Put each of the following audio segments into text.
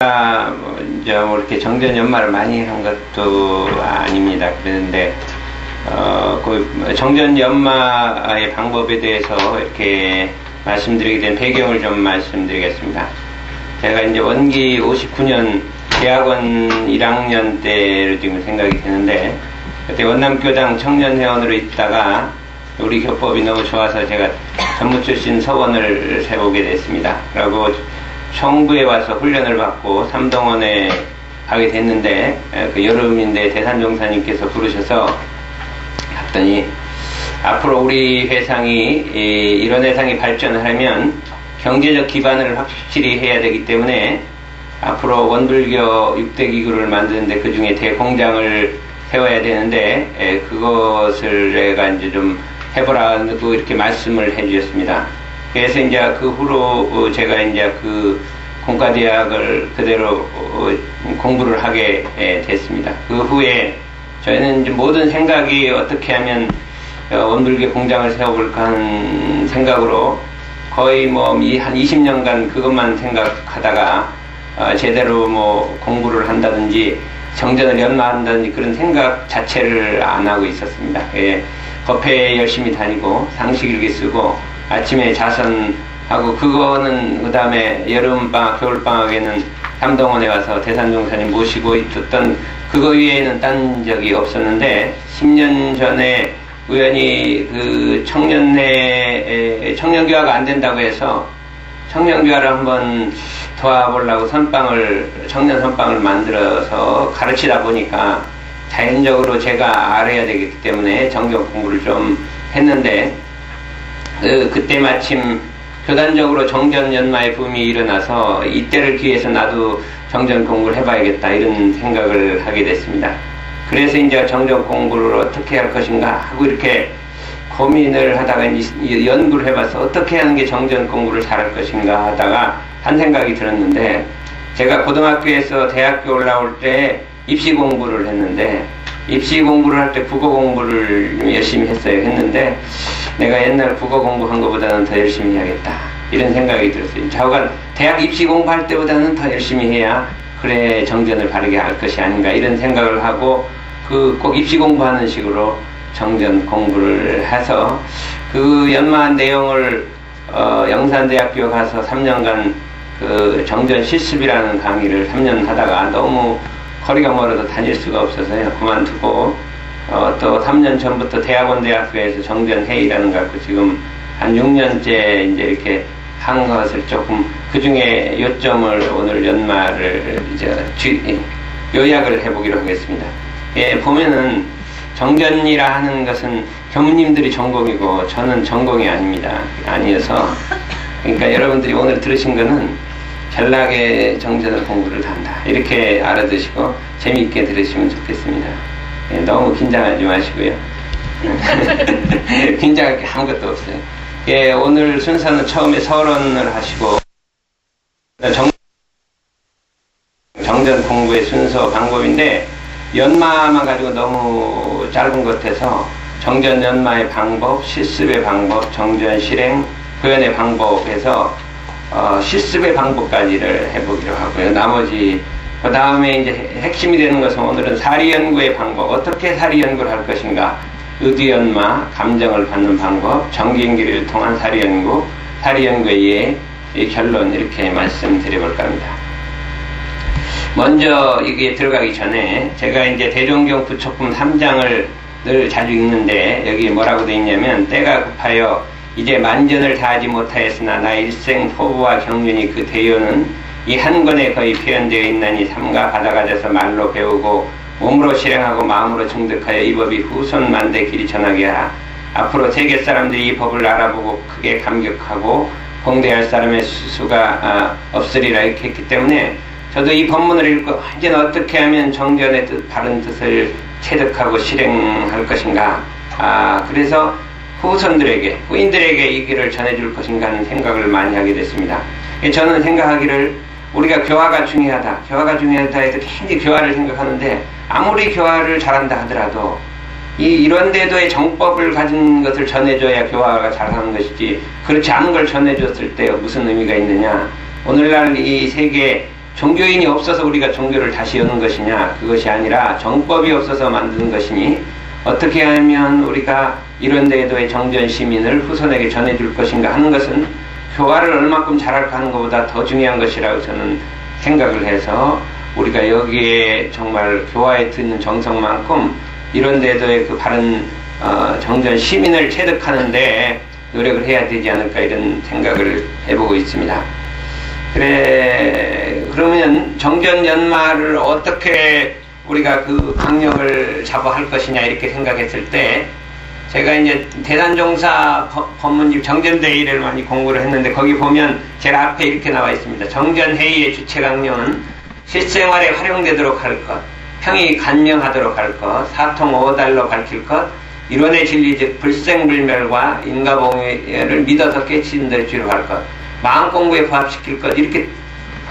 이제 뭐 이렇게 정전 연마를 많이 한 것도 아닙니다. 그런데 그 정전 연마의 방법에 대해서 이렇게 말씀드리게 된 배경을 좀 말씀드리겠습니다. 제가 이제 원기 59년 대학원 1학년 때로 지금 생각이 되는데, 그때 원남교당 청년회원으로 있다가 우리 교법이 너무 좋아서 제가 전무 출신 서원을 세우게 됐습니다. 그리고 청부에 와서 훈련을 받고 삼동원에 가게 됐는데, 그 여름인데 대산종사님께서 부르셔서 갔더니 앞으로 우리 회상이 이런 회상이 발전을 하려면 경제적 기반을 확실히 해야 되기 때문에 앞으로 원불교 6대 기구를 만드는데 그 중에 대공장을 세워야 되는데 그것을 내가 이제 좀 해보라고 이렇게 말씀을 해주셨습니다. 그래서 이제 그 후로 제가 이제 그 공과대학을 그대로 공부를 하게 됐습니다. 그 후에 저희는 이제 모든 생각이 어떻게 하면 원불교 공장을 세워볼까 하는 생각으로 거의 뭐 한 20년간 그것만 생각하다가 제대로 뭐 공부를 한다든지 정전을 연마한다든지 그런 생각 자체를 안 하고 있었습니다. 법회 열심히 다니고 상식일기 쓰고 아침에 자선하고 그거는 그 다음에 여름방학 겨울방학에는 삼동원에 와서 대산종사님 모시고 있었던 그거 외에는 딴 적이 없었는데 10년 전에 우연히 그 청년교화가 안 된다고 해서 청년교화를 한번 도와보려고 청년 선방을 만들어서 가르치다 보니까 자연적으로 제가 알아야 되기 때문에 정경 공부를 좀 했는데 그때 마침 교단적으로 정전 연마의 붐이 일어나서 이때를 기해서 나도 정전 공부를 해봐야겠다 이런 생각을 하게 됐습니다. 그래서 이제 정전 공부를 어떻게 할 것인가 하고 이렇게 고민을 하다가 연구를 해봐서 어떻게 하는 게 정전 공부를 잘할 것인가 하다가 한 생각이 들었는데, 제가 고등학교에서 대학교 올라올 때 입시 공부를 했는데 입시 공부를 할 때 국어 공부를 열심히 했는데 내가 옛날 국어 공부한 것보다는 더 열심히 해야겠다 이런 생각이 들었어요. 좌우가 대학 입시 공부할 때보다는 더 열심히 해야 그래 정전을 바르게 할 것이 아닌가 이런 생각을 하고 꼭 입시 공부하는 식으로 정전 공부를 해서 그 연마한 내용을 영산대학교 가서 3년간 그 정전 실습이라는 강의를 3년 하다가 너무 거리가 멀어서 다닐 수가 없어서요 그만두고 또 3년 전부터 대학원대학교에서 정전회의라는 걸 갖고 지금 한 6년째 이제 이렇게 한 것을 조금 그 중에 요점을 오늘 연마를 이제 요약을 해보기로 하겠습니다. 보면은 정전이라 하는 것은 교무님들이 전공이고 저는 전공이 아니어서 그러니까 여러분들이 오늘 들으신 거는 전락의 정전을 공부를 한다 이렇게 알아두시고 재미있게 들으시면 좋겠습니다. 너무 긴장하지 마시고요. 긴장할 게 아무것도 없어요. 오늘 순서는 처음에 서론을 하시고 정전 공부의 순서 방법인데 연마만 가지고 너무 짧은 것 같아서 정전 연마의 방법, 실습의 방법, 정전 실행, 구현의 방법에서 실습의 방법까지를 해보기로 하고요. 나머지 그 다음에 이제 핵심이 되는 것은 오늘은 사리연구의 방법, 어떻게 사리연구를 할 것인가, 의기연마, 감정을 받는 방법, 정기인기를 통한 사리연구, 사리연구의 결론 이렇게 말씀드려볼까 합니다. 먼저 이게 들어가기 전에 제가 이제 대종경 부처품 3장을 늘 자주 읽는데 여기 뭐라고 되어 있냐면 때가 급하여 이제 만전을 다하지 못하였으나 나 일생 포부와 경륜이 그 대요는 이 한 권에 거의 표현되어 있나니 삼가 받아가져서 말로 배우고 몸으로 실행하고 마음으로 증득하여 이 법이 후손 만대 길이 전하게 하라. 앞으로 세계 사람들이 이 법을 알아보고 크게 감격하고 봉대할 사람의 수가 없으리라 이렇게 했기 때문에 저도 이 법문을 읽고 이제 어떻게 하면 정전의 바른 뜻을 체득하고 실행할 것인가, 그래서 후손들에게 후인들에게 이 길을 전해줄 것인가 하는 생각을 많이 하게 됐습니다. 저는 생각하기를 우리가 교화가 중요하다 해서 굉장히 교화를 생각하는데 아무리 교화를 잘한다 하더라도 이런 데도의 정법을 가진 것을 전해줘야 교화가 잘하는 것이지 그렇지 않은 걸 전해줬을 때 무슨 의미가 있느냐. 오늘날 이 세계 종교인이 없어서 우리가 종교를 다시 여는 것이냐, 그것이 아니라 정법이 없어서 만드는 것이니 어떻게 하면 우리가 이런 데에도의 정전 시민을 후손에게 전해줄 것인가 하는 것은 교화를 얼마큼 잘할까 하는 것보다 더 중요한 것이라고 저는 생각을 해서, 우리가 여기에 정말 교화에 드는 정성만큼 이런 데에도의 그 바른 정전 시민을 체득하는데 노력을 해야 되지 않을까, 이런 생각을 해보고 있습니다. 그러면 정전 연마를 어떻게 우리가 그 강령을 잡아 할 것이냐, 이렇게 생각했을 때, 제가 이제 대단종사 법문집 정전대의를 많이 공부를 했는데, 거기 보면 제일 앞에 이렇게 나와 있습니다. 정전회의의 주체 강령은 실생활에 활용되도록 할 것, 평이 간명하도록 할 것, 사통 오달로 밝힐 것, 이론의 진리 즉 불생불멸과 인과봉회를 믿어서 깨치는 데 주로할 것, 마음 공부에 부합시킬 것, 이렇게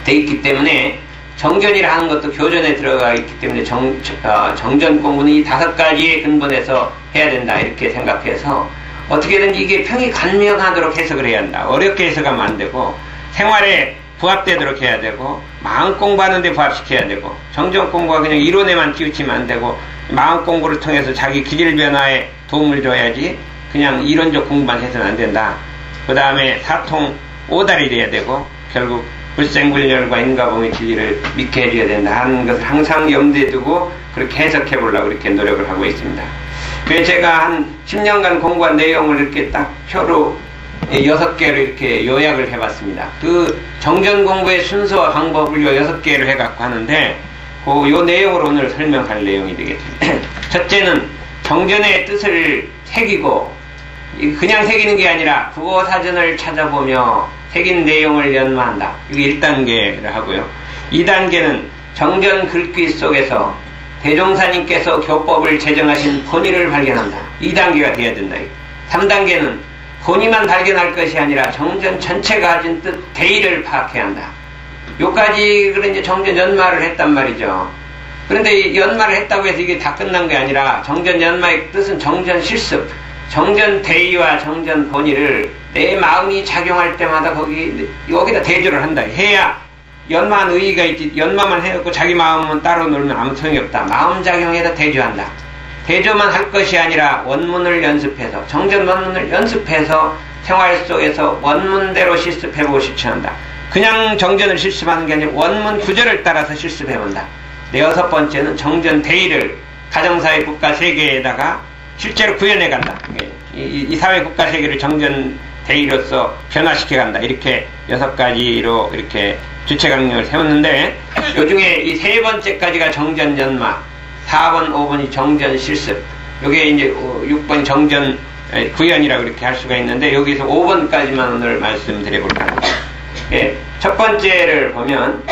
돼 있기 때문에 정전이라 하는 것도 교전에 들어가 있기 때문에 정전 공부는 이 5가지의 근본에서 해야 된다, 이렇게 생각해서 어떻게든지 이게 평이 간명하도록 해석을 해야 한다. 어렵게 해석하면 안 되고 생활에 부합되도록 해야 되고 마음 공부하는 데 부합시켜야 되고, 정전 공부가 그냥 이론에만 치우치면 안 되고 마음 공부를 통해서 자기 기질 변화에 도움을 줘야지 그냥 이론적 공부만 해서는 안 된다. 그 다음에 사통 오달이 돼야 되고 결국 불생불멸과 인과봉의 진리를 믿게 해줘야 된다 하는 것을 항상 염두에 두고 그렇게 해석해 보려고 이렇게 노력을 하고 있습니다. 그래서 제가 한 10년간 공부한 내용을 이렇게 딱 표로 6개로 이렇게 요약을 해봤습니다. 그 정전 공부의 순서와 방법을 6개를 해갖고 하는데, 요 내용을 오늘 설명할 내용이 되겠습니다. 첫째는 정전의 뜻을 새기고, 그냥 새기는 게 아니라 국어사전을 찾아보며 새긴 내용을 연마한다. 이게 1단계를 하고요. 2단계는 정전 글귀 속에서 대종사님께서 교법을 제정하신 본의를 발견한다. 2단계가 돼야 된다. 3단계는 본의만 발견할 것이 아니라 정전 전체가 가진 뜻, 대의를 파악해야 한다. 요까지 그런 이제 정전 연마를 했단 말이죠. 그런데 연마를 했다고 해서 이게 다 끝난 게 아니라 정전 연마의 뜻은 정전 실습, 정전 대의와 정전 본의를 내 마음이 작용할 때마다 여기다 대조를 한다. 해야 연마한 의의가 있지. 연마만 해놓고 자기 마음은 따로 놀면 아무 소용이 없다. 마음 작용에다 대조한다. 대조만 할 것이 아니라 원문을 연습해서, 정전 원문을 연습해서 생활 속에서 원문대로 실습해보고 실천한다. 그냥 정전을 실습하는 게 아니라 원문 구절을 따라서 실습해본다. 6번째는 정전 대의를 가정사회 국가 세계에다가 실제로 구현해간다. 이 사회 국가 세계를 정전 대의로서 변화시켜간다. 이렇게 6가지로 이렇게 주체 강령을 세웠는데, 요 중에 이 3번째까지가 정전 연마, 4번, 5번이 정전 실습, 요게 이제 6번 정전 구현이라고 이렇게 할 수가 있는데, 여기서 5번까지만 오늘 말씀드려볼까 합니다. 예, 첫 번째를 보면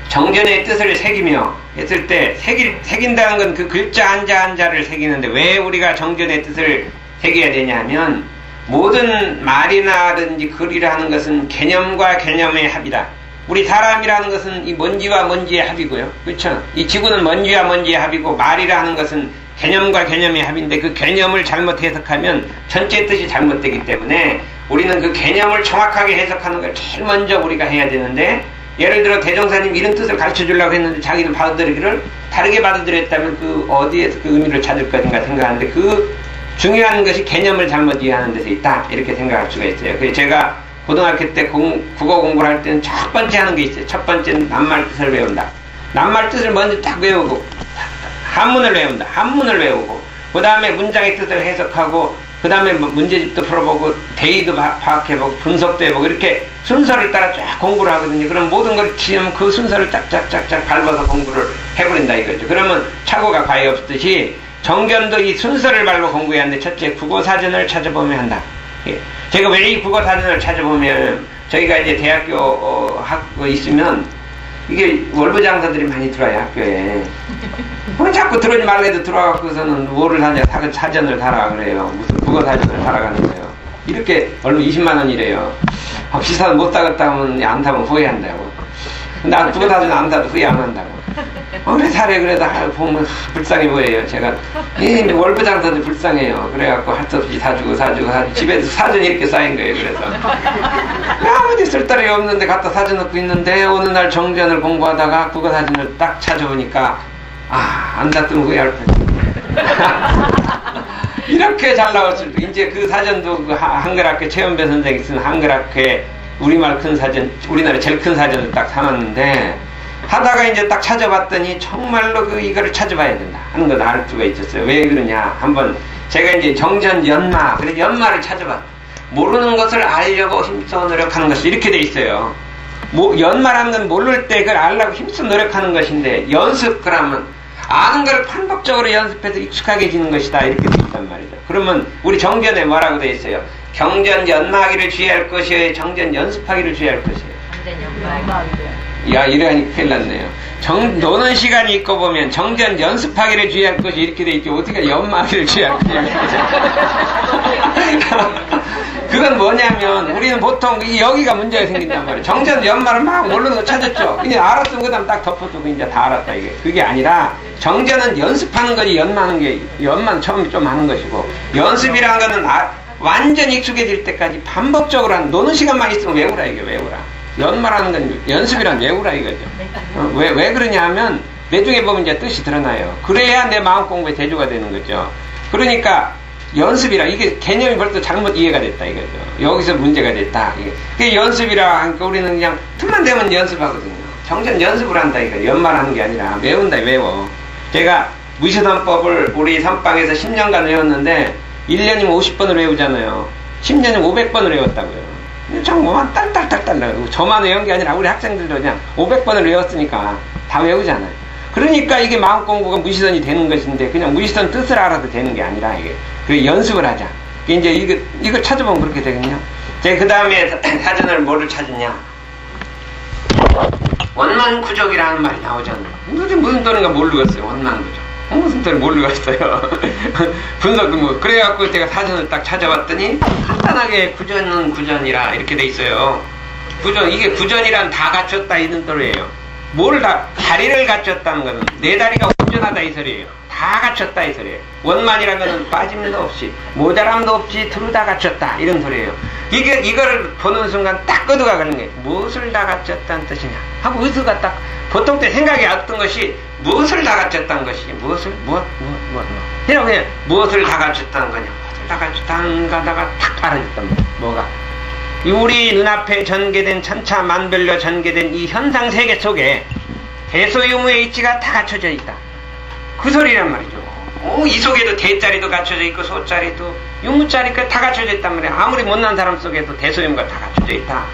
정전의 뜻을 새기며 했을 때, 새긴다는 건 그 글자 한자를 새기는데, 왜 우리가 정전의 뜻을 새겨야 되냐면, 모든 말이나든지 글이라는 것은 개념과 개념의 합이다. 우리 사람이라는 것은 이 먼지와 먼지의 합이고요. 그렇죠? 이 지구는 먼지와 먼지의 합이고, 말이라는 것은 개념과 개념의 합인데, 그 개념을 잘못 해석하면 전체 뜻이 잘못되기 때문에 우리는 그 개념을 정확하게 해석하는 걸 제일 먼저 우리가 해야 되는데, 예를 들어 대종사님 이런 뜻을 가르쳐 주려고 했는데 자기는 받아들이기를 다르게 받아들였다면 그 어디에서 그 의미를 찾을 것인가 생각하는데, 그 중요한 것이 개념을 잘못 이해하는 데서 있다, 이렇게 생각할 수가 있어요. 그래서 제가 고등학교 때 국어 공부를 할 때는 첫 번째 하는 게 있어요. 첫 번째는 낱말 뜻을 외운다. 낱말 뜻을 먼저 딱 외우고, 한문을 외운다. 한문을 외우고, 그 다음에 문장의 뜻을 해석하고, 그 다음에 문제집도 풀어보고, 대의도 파악해보고, 분석도 해보고, 이렇게 순서를 따라 쫙 공부를 하거든요. 그럼 모든 걸 지으면 그 순서를 짝짝짝짝 밟아서 공부를 해버린다 이거죠. 그러면 착오가 과히 없듯이 정전도 이 순서를 밟아 공부해야 하는데, 첫째 국어사전을 찾아보면 한다. 예. 제가 왜 이 국어사전을 찾아보면, 저희가 이제 대학교 학교 있으면 이게 월부장사들이 많이 들어와요, 학교에. 뭐 자꾸 들어오지 말래도 들어와갖고서는 뭐를 사냐, 사전을 사라 그래요. 무슨 국어사전을 사라가는 거예요. 이렇게 얼마 20만 원이래요. 비싸서 못 사겠다 하면 안 사면 후회한다고. 나 국어사전 안 사도 후회 안 한다고. 그래 사래. 그래도 보면 불쌍해 보여요. 제가 월부장사들 불쌍해요. 그래갖고 할 수 없이 사주고 집에서 사전이 이렇게 쌓인 거예요. 그래서 아무리 쓸 따위 없는데 갖다 사줘놓고 있는데 어느 날 정전을 공부하다가 국어 사전을 딱 찾아보니까 안 닫으면 후회할 뻔. 이렇게 잘 나왔을 때 이제 그 사전도 그 한글학회 최연배 선생이 쓴 한글학회 우리말 큰 사전, 우리나라 제일 큰 사전을 딱 사놨는데 하다가 이제 딱 찾아봤더니 정말로 이거를 찾아봐야 된다 하는 걸 알 수가 있었어요. 왜 그러냐? 한번 제가 이제 정전 연마, 그래서 연마를 찾아봤. 모르는 것을 알려고 힘써 노력하는 것이 이렇게 돼 있어요. 연마라는 건 모를 때 그걸 알려고 힘써 노력하는 것인데 연습 그러면 아는 걸 반복적으로 연습해서 익숙하게지는 것이다 이렇게 돼 있단 말이죠. 그러면 우리 정전에 뭐라고 돼 있어요? 경전 연마하기를 주의할 것이에요. 정전 연습하기를 주의할 것이에요. 정전 연마. 야 이러니 큰일 났네요. 노는 시간이 있고 보면 정전 연습하기를 주의할 것이 이렇게 돼 있죠. 어떻게 연마하기를 주의할 것이냐. 그건 뭐냐면 우리는 보통 여기가 문제가 생긴단 말이에요. 정전 연마를 막 모르는 거 찾았죠. 그냥 알았으면 그 다음 딱 덮어두고 이제 다 알았다 이게. 그게 아니라 정전은 연습하는 거지 연마는 처음에 좀 하는 것이고 연습이라는 거는 완전히 익숙해질 때까지 반복적으로 노는 시간만 있으면 외우라 이게 외우라. 연마라는 건 연습이란 외우라 이거죠. 왜 그러냐 하면 내중에 보면 이제 뜻이 드러나요. 그래야 내 마음 공부에 대조가 되는 거죠. 그러니까 연습이라 이게 개념이 벌써 잘못 이해가 됐다 이거죠. 여기서 문제가 됐다. 이게 연습이라 하니까 우리는 그냥 틈만 되면 연습하거든요. 정전 연습을 한다 이거. 연말하는 게 아니라 외운다 외워. 제가 무시선법을 우리 선방에서 10년간 외웠는데 1년이면 50번을 외우잖아요. 10년이면 500번을 외웠다고요. 정말 딸딸딸딸 나고 저만 외운 게 아니라 우리 학생들도 그냥 500번을 외웠으니까 다 외우잖아요. 그러니까 이게 마음 공부가 무시선이 되는 것인데 그냥 무시선 뜻을 알아도 되는 게 아니라 이게 그 연습을 하자. 이제 이거 찾아보면 그렇게 되거든요. 제가 그 다음에 사전을 뭐를 찾았냐? 원만구족이라는 말이 나오잖아요. 이게 무슨 뜻인가 모르겠어요. 원만구족. 무슨 뜻을 모르겠어요. 분석 그래갖고 제가 사전을 딱 찾아봤더니 간단하게 구전은 구전이라 이렇게 돼 있어요. 구전 이게 구전이란 다 갖췄다 이런 뜻이에요. 뭐를 다리를 갖췄다는 것은 내 다리가 온전하다 이 소리예요. 다 갖췄다 이 소리예요. 원만이라는 것은 빠짐도 없이 모자람도 없이 두루 다 갖췄다 이런 소리예요. 이거를 보는 순간 딱 끄드가 가는 거예요. 무엇을 다 갖췄다는 뜻이냐 하고 의수가 딱 보통 때 생각이 왔던 것이 무엇을 다 갖췄다는 것이 무엇을 그냥 무엇을 다 갖췄다는 거냐 무엇을 다 갖췄다는 거다가 탁 알아졌단 말이야. 뭐가 우리 눈앞에 전개된 천차만별로 전개된 이 현상 세계 속에 대소유무의 이치가 다 갖춰져 있다. 그 소리란 말이죠. 이 속에도 대자리도 갖춰져 있고 소자리도 유무자리가 다 갖춰져 있단 말이야. 아무리 못난 사람 속에도 대소유무가 다 갖춰져 있다.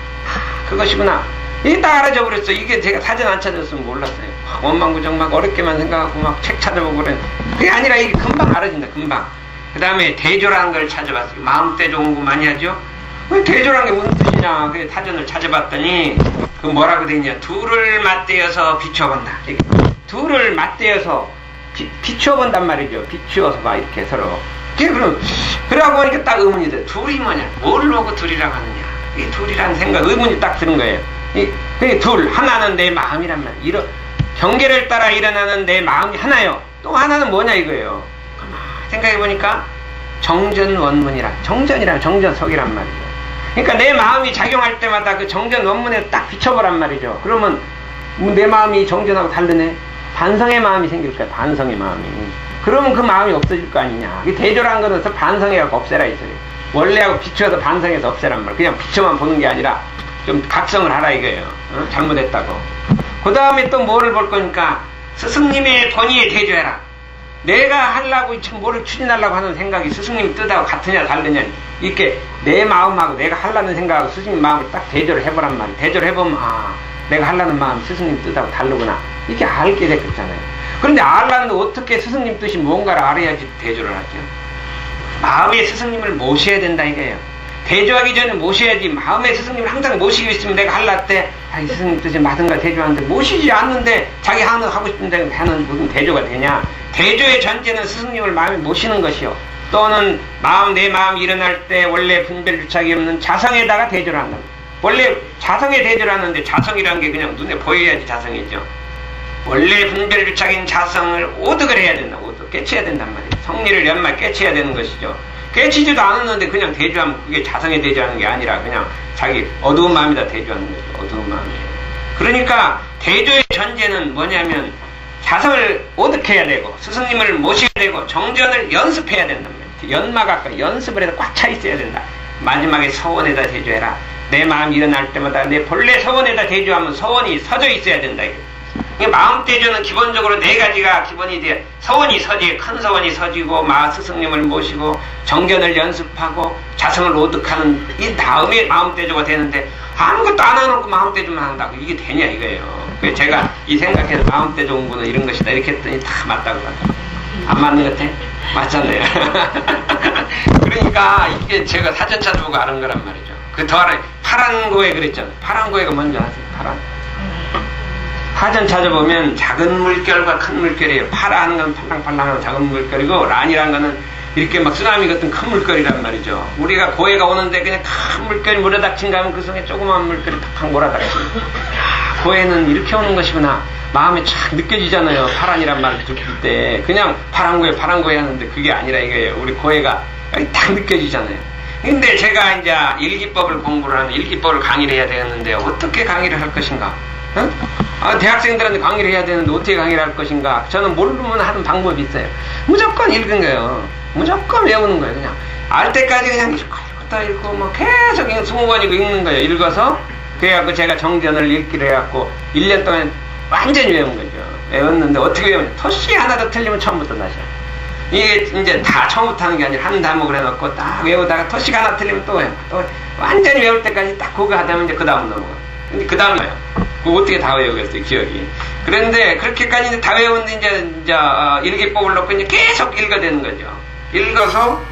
그것이구나. 이게 딱 알아져 버렸어. 이게 제가 사전 안 찾았으면 몰랐어요. 원망구정 막 어렵게만 생각하고 막 책 찾아보고 그래. 그게 아니라 이게 금방 알아진다. 금방. 그 다음에 대조라는 걸 찾아봤어요. 마음대조 공부 많이 하죠. 대조라는 게 무슨 뜻이냐. 그 사전을 찾아봤더니 그 뭐라고 돼 있냐. 둘을 맞대어서 비춰본다. 둘을 맞대어서 비춰본단 말이죠. 비추어서 봐 이렇게 서로. 그러고 보니까 딱 의문이 돼. 둘이 뭐냐. 뭘 보고 둘이라고 하느냐. 이 둘이라는 생각 의문이 딱 드는 거예요. 그 둘 하나는 내 마음이란 말이에요. 경계를 따라 일어나는 내 마음이 하나요. 또 하나는 뭐냐 이거예요. 생각해보니까 정전원문이라 정전이란 정전석이란 말이죠. 그러니까 내 마음이 작용할 때마다 그 정전 원문에 딱 비춰보란 말이죠. 그러면 내 마음이 정전하고 다르네. 반성의 마음이 생길 거야. 반성의 마음이. 그러면 그 마음이 없어질 거 아니냐. 대조라는 것은 반성해갖고 없애라 이 소리예요. 원래하고 비추어서 반성해서 없애란 말. 그냥 비춰만 보는 게 아니라 좀 각성을 하라 이거예요. 잘못했다고. 그 다음에 또 뭐를 볼 거니까 스승님의 권위에 대조해라. 내가 하려고 뭐를 추진하려고 하는 생각이 스승님 뜻하고 같으냐 다르냐 이렇게 내 마음하고 내가 하려는 생각하고 스승님 마음을 딱 대조를 해보란 말이에요. 대조를 해보면 내가 하려는 마음 스승님 뜻하고 다르구나 이렇게 알게 됐잖아요. 그런데 알라는데 어떻게 스승님 뜻이 뭔가를 알아야지 대조를 하죠. 마음의 스승님을 모셔야 된다 이거예요. 대조하기 전에 모셔야지. 마음의 스승님을 항상 모시고 있으면 내가 할라 때 이 스승님 뜻이 맞은가 대조하는데 모시지 않는데 자기 하고 싶은데 하는 무슨 대조가 되냐. 대조의 전제는 스승님을 마음에 모시는 것이요. 또는 내 마음이 일어날 때 원래 분별유착이 없는 자성에다가 대조를 한다. 원래 자성에 대조를 하는데 자성이라는 게 그냥 눈에 보여야지 자성이죠. 원래 분별유착인 자성을 오득을 해야 된다. 오득 깨쳐야 된단 말이에요. 성리를 연말 깨쳐야 되는 것이죠. 깨치지도 않았는데 그냥 대주하면 그게 자성에 대주하는 게 아니라 그냥 자기 어두운 마음이다 대주하는 거죠. 어두운 마음이에요. 그러니까 대주의 전제는 뭐냐면 자성을 오득해야 되고 스승님을 모셔야 되고 정전을 연습해야 된단 말이에요. 연마가 아까 연습을 해서 꽉 차 있어야 된다. 마지막에 서원에다 대주해라. 내 마음이 일어날 때마다 내 본래 서원에다 대주하면 서원이 서져 있어야 된다. 마음 대주는 기본적으로 네 가지가 기본이 돼. 서원이 서지, 큰 서원이 서지고 스승님을 모시고 정견을 연습하고 자성을 오득하는 이 다음에 마음 대주가 되는데 아무것도 안 해놓고 마음 대주만 한다고 이게 되냐 이거예요. 그래서 제가 이 생각해서 마음 대주 공부는 이런 것이다 이렇게 했더니 다 맞다고 하더라고요. 안 맞는 것 같아? 맞잖아요. 그러니까 이게 제가 사전 찾아보고 아는 거란 말이죠. 그 더하라 파란고에 그랬잖아요. 파란고에가 뭔지 아세요? 파란. 사전 찾아보면 작은 물결과 큰 물결이에요. 파라하는 건 팔랑팔랑하고 작은 물결이고 란이라는 거는 이렇게 막 쓰나미 같은 큰 물결이란 말이죠. 우리가 고해가 오는데 그냥 큰 물결이 몰아닥친가 하면 그 속에 조그만 물결이 탁 몰아닥치고 고해는 이렇게 오는 것이구나. 마음에 착 느껴지잖아요. 파란이란 말을 듣을 때 그냥 파란고해 하는데 그게 아니라 이거예요. 우리 고해가 딱 느껴지잖아요. 근데 제가 이제 일기법을 공부를 하는 일기법을 강의를 해야 되겠는데 어떻게 강의를 할 것인가? 응? 대학생들한테 강의를 해야 되는데 어떻게 강의를 할 것인가? 저는 모르면 하는 방법이 있어요. 무조건 읽은 거예요. 무조건 외우는 거예요. 그냥 알 때까지 그냥 읽고 뭐 계속 20번이고 읽는 거예요. 읽어서 그래갖고 제가 정전을 읽기로 해갖고 1년 동안 완전히 외운 거죠. 외웠는데 어떻게 외우냐? 토시 하나 더 틀리면 처음부터 다시요. 이게 이제 다 처음부터 하는 게 아니라 한 과목을 해놓고 딱 외우다가 토시 하나 틀리면 또 외워. 또 완전히 외울 때까지 딱 그거 하다 보면 이제 그 다음 넘어가요. 근데 그 다음에요. 그거 어떻게 다 외우겠어요, 기억이. 그런데 그렇게까지 이제 다 외웠는데 이제 일기법을 놓고 이제 계속 읽어대는 거죠. 읽어서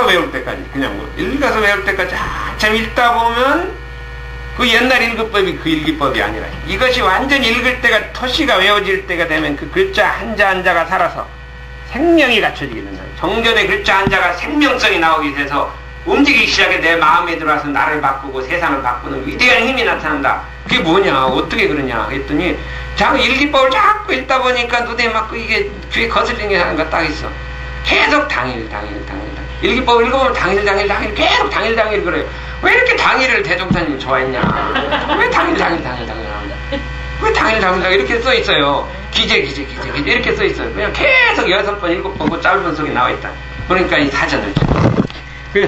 외울 때까지. 그냥 뭐, 읽어서 외울 때까지 한참 읽다 보면 그 옛날 일기법이 그 일기법이 아니라 이것이 완전히 읽을 때가 토시가 외워질 때가 되면 그 글자 한자가 살아서 생명이 갖춰지게 된다. 정전의 글자 한자가 생명성이 나오게 돼서 움직이기 시작해 내 마음에 들어와서 나를 바꾸고 세상을 바꾸는 위대한 힘이 나타난다. 그게 뭐냐? 어떻게 그러냐? 했더니 자꾸 일기법을 자꾸 읽다 보니까 눈에 맞고 이게 귀에 거슬리는 게 하는 거 딱 있어. 계속 당일. 일기법을 읽어보면 당일 계속 당일 그래요. 왜 이렇게 당일을 대종사님이 좋아했냐? 왜 당일 왜 당일 이렇게 써 있어요. 기재 이렇게 써 있어요. 그냥 계속 6번 7번 그 짧은 속에 나와 있다. 그러니까 이 사전을 그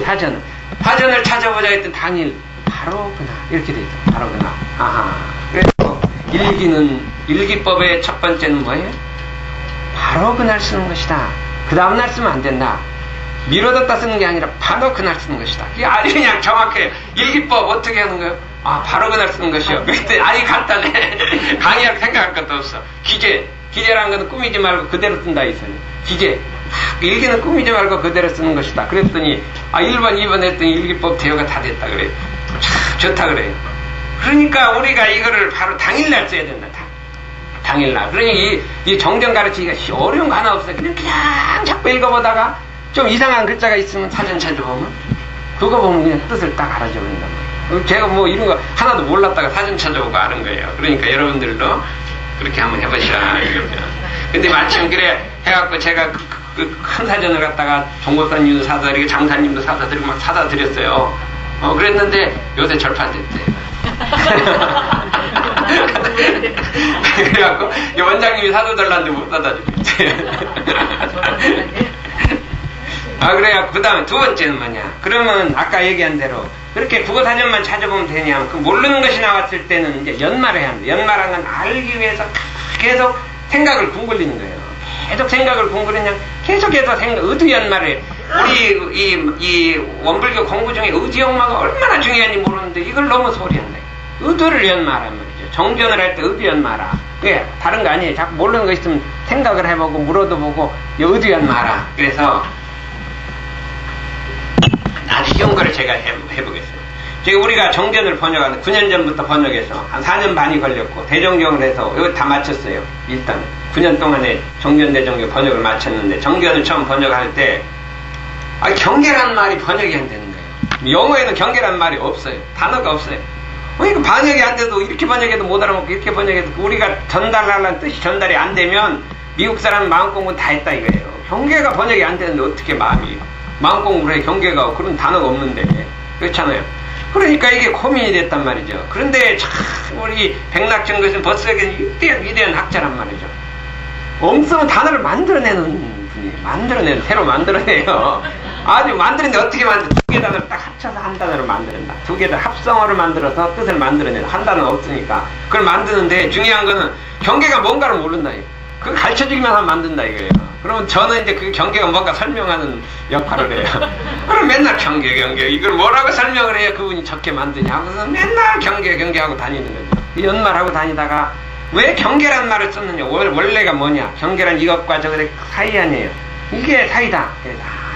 사전을 찾아보자 했더니 당일 바로 그날 이렇게 돼 있다. 바로 그날. 그래서 일기법의 첫 번째는 뭐예요? 바로 그날 쓰는 것이다. 그 다음 날 쓰면 안 된다. 미뤄뒀다 쓰는 게 아니라 바로 그날 쓰는 것이다. 이게 아주 그냥 정확해. 일기법 어떻게 하는 거예요? 바로 그날 쓰는 것이요. 그때 아주 간단해. 강의할 생각할 것도 없어. 기재라는 거는 꾸미지 말고 그대로 쓴다 있어요. 기재. 일기는 꾸미지 말고 그대로 쓰는 것이다. 그랬더니 1번 2번 했더니 일기법 대여가 다 됐다 그래요. 참 좋다 그래요. 그러니까 우리가 이거를 바로 당일날 써야 된다. 당일날. 그러니 이 정전 가르치기가 어려운 거 하나 없어요. 그냥 자꾸 읽어보다가 좀 이상한 글자가 있으면 사전 찾아보면 그거 보면 그냥 뜻을 딱 알아줘 버린단 말이에요. 제가 뭐 이런 거 하나도 몰랐다가 사전 찾아보고 아는 거예요. 그러니까 여러분들도 그렇게 한번 해보시라 이러면. 근데 마침 그래 해갖고 제가 큰 사전을 갖다가 종고사님도 사다 드리고 장사님도 사다 드리고 막 사다 드렸어요. 그랬는데 요새 절판됐대. 그래갖고 원장님이 사줘달라는데 못 사다 주고 있어요. 그래야 그 다음에 두 번째는 뭐냐? 그러면 아까 얘기한 대로 그렇게 국어사전만 찾아보면 되냐? 그 모르는 것이 나왔을 때는 이제 연말을 해야 합니다. 연말한 건 알기 위해서 계속 생각을 궁굴리는 거예요. 계속 생각을 궁굴리냐? 계속해서 의두 연말을 우리 이 원불교 공부 중에 의지 역마가 얼마나 중요한지 모르는데 이걸 너무 소리한다. 의두를 연마란 말이죠. 정전을 할 때 의두 연마라. 왜? 다른 거 아니에요. 자꾸 모르는 거 있으면 생각을 해보고 물어도 보고 의두 연마라. 그래서 아주 쉬운 거를 제가 해보겠습니다. 지금 우리가 정전을 번역하는데 9년 전부터 번역해서 한 4년 반이 걸렸고 대정경을 해서 이거 다 마쳤어요. 일단 9년 동안에 정전 대정경 번역을 마쳤는데 정전을 처음 번역할 때 경계란 말이 번역이 안 되는 거예요. 영어에는 경계란 말이 없어요. 단어가 없어요. 그러니까 번역이 안 돼도 이렇게 번역해도 못 알아먹고 이렇게 번역해도 우리가 전달하려는 뜻이 전달이 안 되면 미국 사람 마음 공부는 다 했다 이거예요. 경계가 번역이 안 되는데 어떻게 마음이 마음 공부를 해, 경계가 하고 그런 단어가 없는데. 그렇잖아요. 그러니까 이게 고민이 됐단 말이죠. 그런데 참 우리 백낙정 교수는 버스에게는 위대한 학자란 말이죠. 엄청난 단어를 만들어내는 분이에요. 새로 만들어내요. 아주 만드는데 어떻게 만들어? 두 개 단어를 딱 합쳐서 한 단어를 만든다. 두 개 다 합성어를 만들어서 뜻을 만들어내는 한 단어는 없으니까 그걸 만드는데 중요한 거는 경계가 뭔가를 모른다. 그걸 가르쳐주기만 하면 만든다 이거예요. 그러면 저는 이제 그 경계가 뭔가 설명하는 역할을 해요. 그럼 맨날 경계 이걸 뭐라고 설명을 해야 그분이 적게 만드냐 하고서 맨날 경계하고 다니는 거죠. 연말하고 다니다가 왜 경계란 말을 썼느냐? 원래가 뭐냐? 경계란 이것과 저것의 사이 아니에요. 이게 사이다.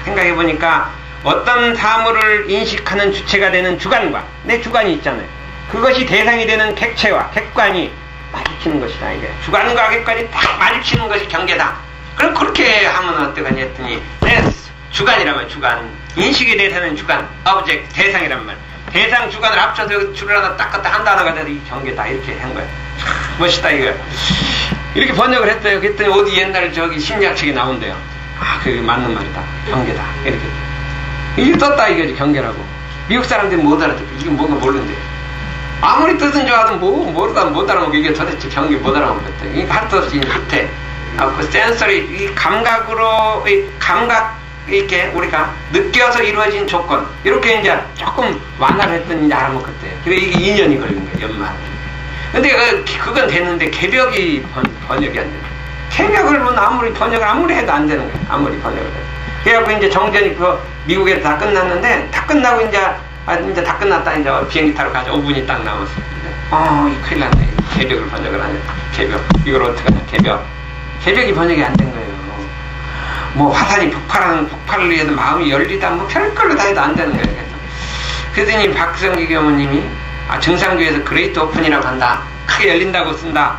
생각해보니까 어떤 사물을 인식하는 주체가 되는 주관과 내 주관이 있잖아요. 그것이 대상이 되는 객체와 객관이 마주치는 것이다. 이게 주관과 객관이 딱 마주치는 것이 경계다. 그럼 그렇게 하면 어떡하냐 했더니 내 주관이라면 주관, 인식이 대상은 주관, 오브젝트, 대상이란 말. 대상 주관을 합쳐서 줄을 하나 딱 갖다 한 단어가 돼서 이 경계다 이렇게 한 거예요. 멋있다 이거. 이렇게 번역을 했어요. 그랬더니 어디 옛날 저기 심리학책에 나온대요. 아, 그게 맞는 말이다. 경계다. 이렇게. 이게 떴다 이거지 경계라고. 미국 사람들이 못 알아듣고 이게 뭔가 모르는데. 아무리 뜻은 좋아도 못 알아먹고 이게 도대체 경계 못 알아먹겠다. 이게 할 수 없이 핫해. 그 센서리, 이 감각으로, 감각, 이렇게 우리가 느껴서 이루어진 조건. 이렇게 이제 조금 완화를 했더니 이제 알아먹었대요. 그래, 이게 2년이 걸린 거예요, 연말. 근데 그건 됐는데, 개벽이 번역이 안 돼요. 개벽을 뭐 아무리 해도 안 되는 거예요. 아무리 번역을 해도. 그래갖고 이제 정전이 미국에서 다 끝났는데, 다 끝나고 이제 다 끝났다. 이제 비행기 타러 가자. 5분이 딱 남았어요. 이 큰일 났네. 개벽을 번역을 안 해. 개벽. 이걸 어떡하냐, 개벽. 개벽이 번역이 안 된 거예요. 뭐 화산이 폭발을 위해서 마음이 열리다 뭐 별걸로 다 해도 안 되는 거예요. 그랬더니 박성기 교무님이 증상교에서 그레이트 오픈이라고 한다. 크게 열린다고 쓴다.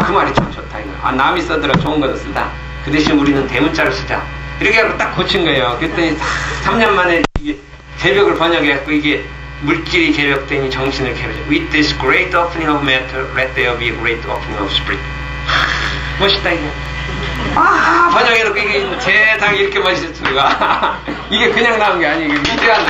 그 말이 참 좋다 이거. 남이 써더라 좋은 거도 쓰다. 그 대신 우리는 대문자로 쓰자. 이렇게 하고 딱 고친 거예요. 그랬더니 3년 만에 이게 개벽을 번역해갖고 이게 물질이 개벽되니 정신을 개벽해. With this great opening of matter, let there be a great opening of spirit. 멋있다 이게. 번역해놓고 이게 세상에 이렇게 멋있을 수가. 이게 그냥 나온 게 아니에요. 위대한.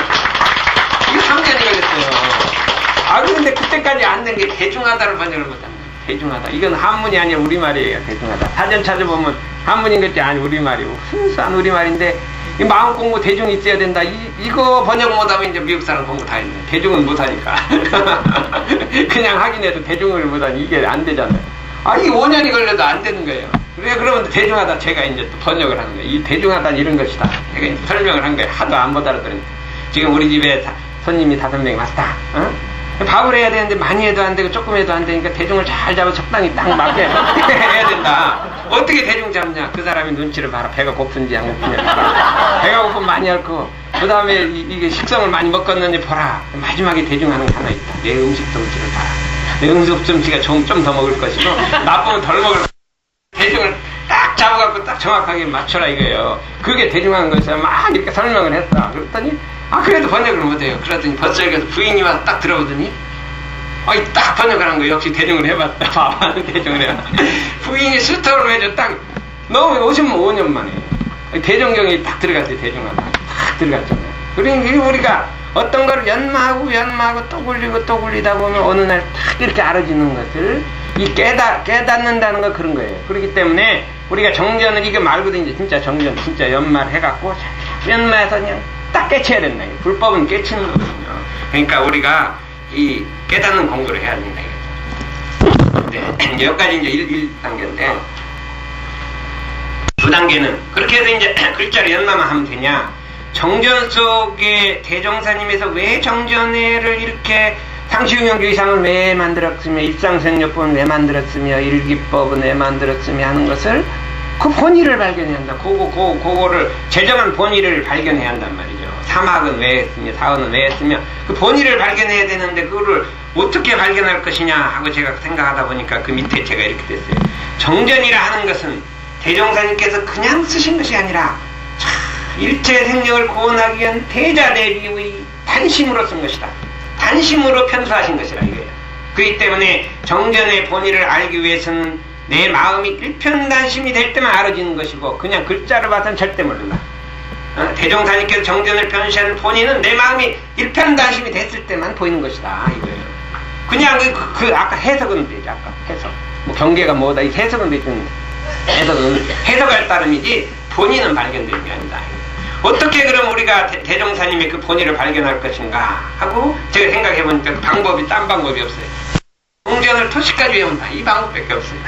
이게 3년이 걸렸어요. 그런데 그때까지 안 된 게 대중하다를 번역을 못한 거예요. 대중하다. 이건 한문이 아니라 우리말이에요. 대중하다. 사전 찾아보면 한문인 것이 아니 우리말이고 순수한 우리말인데 이 마음 공부 대중이 있어야 된다. 이거 번역 못하면 이제 미국 사람 공부 다 했네. 대중은 못하니까. 그냥 하긴 해도 대중을 못하니 이게 안 되잖아요. 이게 5년이 걸려도 안 되는 거예요. 그러면 대중하다 제가 이제 또 번역을 하는 거예요. 이 대중하다는 이런 것이다. 제가 이제 설명을 한 거예요. 하도 안 못 알아들으니까. 지금 우리 집에 손님이 5명이 왔다. 밥을 해야 되는데 많이 해도 안 되고 조금 해도 안 되니까 대중을 잘 잡아 적당히 딱 맞게 해야 된다. 어떻게 대중 잡냐? 그 사람이 눈치를 봐라. 배가 고픈지 안 고픈지. 배가 고프면 많이 할 거고 그 다음에 이게 식성을 많이 먹었는지 보라. 마지막에 대중하는 게 하나 있다. 내 음식 솜씨를 봐라. 내 음식 솜씨가 좀 더 먹을 것이고 나쁘면 덜 먹을 것이고 대중을 딱 잡아갖고 딱 정확하게 맞춰라 이거예요. 그게 대중한 것이야. 막 이렇게 설명을 했다. 그랬더니 그래도 번역을 못해요. 그랬더니 벌써 여기서 부인이 와서 딱 들어보더니 딱 번역을 한 거예요. 역시 대중을 해봤다. 봐봐는 대중을 해봤다. 부인이 스톱을 해줘. 딱 너무 55년 만에 대종경이 딱 들어갔어요. 대중하다 딱 들어갔잖아요. 그러니까 우리가 어떤 걸 연마하고 또 굴리다 보면 어느 날 딱 이렇게 알아지는 것을 깨닫는다는 거 그런 거예요. 그렇기 때문에 우리가 정전을 이게 말고도 이제 진짜 정전 진짜 연말해갖고 연마해서 그냥 딱 깨쳐야 된다. 불법은 깨치는 거거든요. 그러니까 우리가 이 깨닫는 공부를 해야 된다. 이제 여기까지 이제 1단계인데 2단계는 그렇게 해서 이제 글자를 연마만 하면 되냐? 정전 속에 대종사님에서 왜 정전회를 이렇게 상시용용교의상을 왜 만들었으며 일상생료법은 왜 만들었으며 일기법은 왜 만들었으며 하는 것을 그 본의를 발견해야 한다. 그거를 제정한 본의를 발견해야 한단 말이죠. 사막은 왜 했으며 사원은 왜 했으며 그 본의를 발견해야 되는데 그거를 어떻게 발견할 것이냐 하고 제가 생각하다 보니까 그 밑에 제가 이렇게 됐어요. 정전이라 하는 것은 대종사님께서 그냥 쓰신 것이 아니라 일체 생명을 구원하기 위한 대자대비의 단심으로 쓴 것이다. 단심으로 편수하신 것이라 이거예요. 그렇기 때문에 정전의 본의를 알기 위해서는 내 마음이 일편단심이 될 때만 알아지는 것이고 그냥 글자를 봐서는 절대 모른다. 대종사님께서 정전을 편시하는 본인은 내 마음이 일편단심이 됐을 때만 보이는 것이다 이거예요. 그냥 아까 해석은 되지. 아까 해석 뭐 경계가 뭐다 이 해석은 되지. 해석할 따름이지 본인은 발견되는 게 아니다. 어떻게 그럼 우리가 대종사님의 그 본의를 발견할 것인가 하고 제가 생각해 보니까 그 방법이 딴 방법이 없어요. 정전을 토시까지 외운다 이 방법밖에 없어요.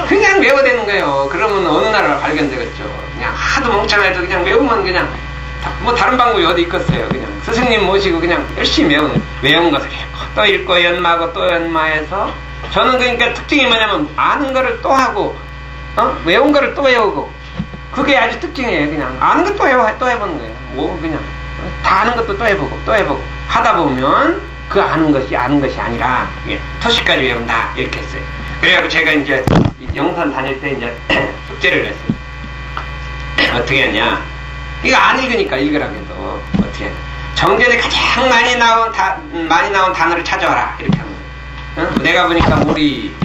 그냥 외워대는 거예요. 그러면 어느 나라가 발견되겠죠. 그냥 하도 멍청해도 그냥 외우면 그냥 뭐 다른 방법이 어디 있겠어요. 그냥 스승님 모시고 그냥 열심히 외운 것을 또 읽고 연마하고 또 연마해서 저는 그러니까 특징이 뭐냐면 아는 거를 또 하고 외운 거를 또 외우고 그게 아주 특징이에요. 그냥 아는 것도 또 해보는 거예요. 뭐 그냥 다 아는 것도 또 해보고 하다 보면 그 아는 것이 아니라 토시까지 외운다 이렇게 했어요. 그래가지고 제가 이제 영산 다닐 때 이제 숙제를 했어요. 어떻게 했냐? 이거 안 읽으니까 읽으라고 해도 어떻게 했냐? 정전에 가장 많이 나온 단어를 찾아와라 이렇게 하는 거예요. 내가 보니까 우리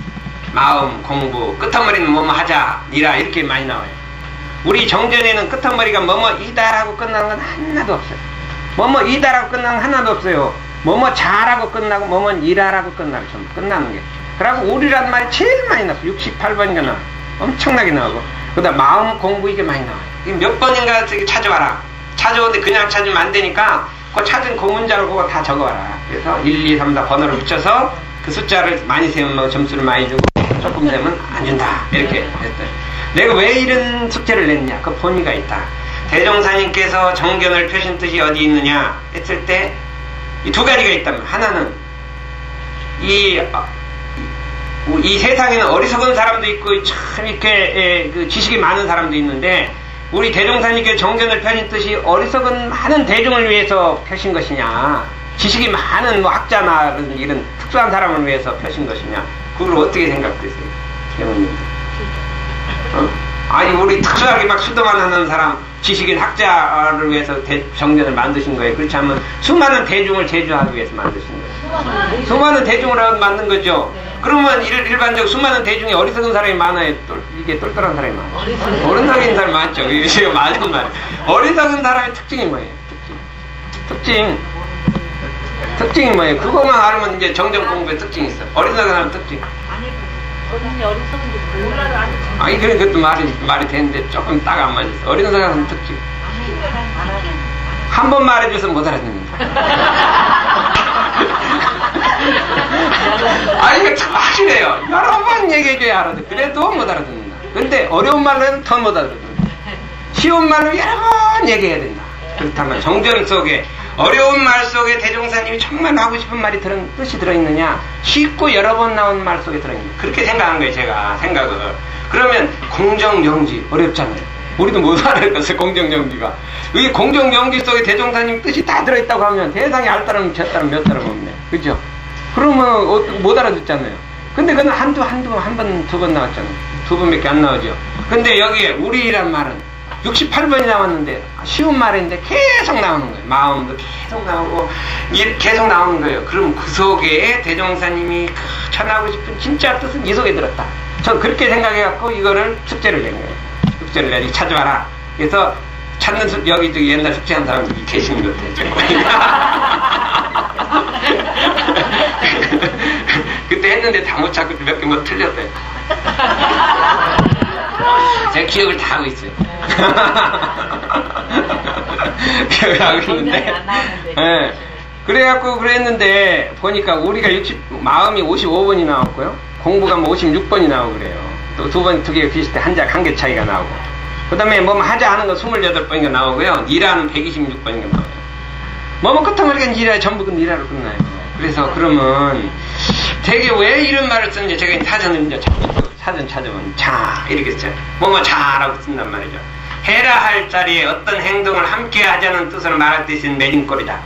마음 공부 끝머리는 뭐뭐 하자 니라 이렇게 많이 나와요. 우리 정전에는 끝머리가 뭐뭐 이다라고 끝나는 건 하나도 없어요. 뭐뭐 이다라고 끝나는 건 하나도 없어요. 뭐뭐 자라고 끝나고 뭐뭐 이라라고 끝나고 전부 끝나는 게. 그리고 우리란 말이 제일 많이 나와요. 68번인가 나와요. 엄청나게 나오고 그 다음 마음 공부 이게 많이 나와요. 이게 몇 번인가 찾아와라. 찾아오는데 그냥 찾으면 안 되니까 그 찾은 그 문장을 그거 다 적어와라. 그래서 1, 2, 3, 4 번호를 붙여서 그 숫자를 많이 세우면 점수를 많이 주고 조금 되면 안 준다 이렇게 했어요. 내가 왜 이런 숙제를 냈냐? 그 본의가 있다. 대종사님께서 정견을 펴신 뜻이 어디 있느냐 했을 때 이 두 가지가 있다면 하나는 이 세상에는 어리석은 사람도 있고 참 이렇게 그 지식이 많은 사람도 있는데 우리 대종사님께서 정견을 펴신 뜻이 어리석은 많은 대중을 위해서 펴신 것이냐 지식이 많은 뭐 학자나 이런 특수한 사람을 위해서 펴신 것이냐 그걸 어떻게 생각되세요? 대원님. 아니 우리 특수하게 막 수도만 하는 사람 지식인 학자를 위해서 정전을 만드신 거예요. 그렇지 않으면 수많은 대중을 제주하기 위해서 만드신 거예요. 수많은 대중을 만든 거죠. 그러면 일반적으로 수많은 대중에 어리석은 사람이 많아요. 이게 똘똘한 사람이 많아요. 어리석은 사람이 많죠. 이게 맞은 말이에요. 어리석은 사람의 특징이 뭐예요? 특징이 뭐예요? 그것만 알면 이제 정전 공부의 특징이 있어. 어리석은 사람의 특징. 어린이 어리석은지 몰라도 아니. 아니 그런 것도 말이 되는데 조금 딱 안 맞았어. 어린 사람은 특징. 한 번 말해줘서 못 알아듣는다. 아니 이거 참 확실해요. 여러 번 얘기해줘야 알아듣. 그래도 못 알아듣는다. 근데 어려운 말로는 더 못 알아듣는다. 쉬운 말로 여러 번 얘기해야 된다. 그렇다면 정전 속에 어려운 말 속에 대종사님이 정말 하고 싶은 말이 뜻이 들어있느냐 쉽고 여러 번 나온 말 속에 들어있느냐 그렇게 생각한 거예요. 제가 생각을. 그러면 공정정지 어렵잖아요. 우리도 못 알아듣겠어요. 공정정지가 이 공정정지 속에 대종사님 뜻이 다 들어있다고 하면 세상에 알 따름 저 따름 몇 따름 없네. 그죠? 그러면 못 알아듣잖아요. 근데 그건 한 번, 두 번 나왔잖아요. 두 번밖에 안 나오죠. 근데 여기에 우리란 말은 68번이 나왔는데 쉬운 말인데 계속 나오는 거예요. 마음도 계속 나오고 계속 나오는 거예요. 그럼 그 속에 대종사님이 전하고 싶은 진짜 뜻은 이 속에 들었다. 전 그렇게 생각해갖고 이거를 숙제를 낸 거예요. 숙제를 내니 찾아와라. 그래서 찾는 여기 옛날 숙제한 사람들이 계시는 것 같아요. 그때 했는데 다 못 찾고 몇 개 뭐 틀렸어요. 제가 기억을 다 하고 있어요. 기억을 하고 있는데. 네. 그래갖고 그랬는데 보니까 우리가 마음이 55번이 나왔고요. 공부가 뭐 56번이 나오고 그래요. 또 두 개 비슷해. 한 개 차이가 나오고. 그 다음에 뭐 하자 하는 거 28번인가 나오고요. 니라는 126번인가 나와요. 뭐 끝머리가 니라 전부 그 니라로 끝나요. 그래서 그러면 되게 왜 이런 말을 쓰는지 제가 사전을 이제 사전 찾아보면 자 이렇게 써요. 뭐뭐 자라고 쓴단 말이죠. 해라 할 자리에 어떤 행동을 함께 하자는 뜻을 말할 때 쓰는 매진꼴이다.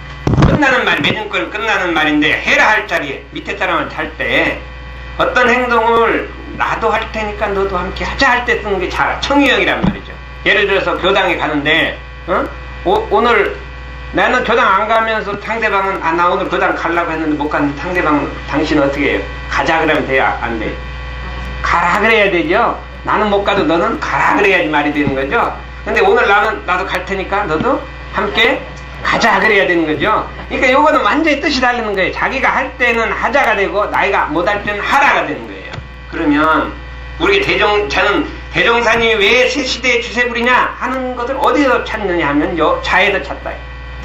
끝나는 말, 매진꼴 끝나는 말인데 해라 할 자리에 밑에 사람을 할 때 어떤 행동을 나도 할 테니까 너도 함께 하자 할 때 쓰는 게 자, 청유형이란 말이죠. 예를 들어서 교당에 가는데 오늘 나는 교당 안 가면서 상대방은 나 오늘 교당 가려고 했는데 못 갔는데 상대방은 당신은 어떻게 해요? 가자 그러면 돼야 안 돼요? 가라 그래야 되죠. 나는 못 가도 너는 가라 그래야지 말이 되는 거죠. 근데 오늘 나도 갈 테니까 너도 함께 가자 그래야 되는 거죠. 그러니까 요거는 완전히 뜻이 다르는 거예요. 자기가 할 때는 하자가 되고 나이가 못할 때는 하라가 되는 거예요. 그러면 우리 저는 대종사님이 왜 새시대의 주세불이냐 하는 것을 어디서 찾느냐 하면 자에서 찾다.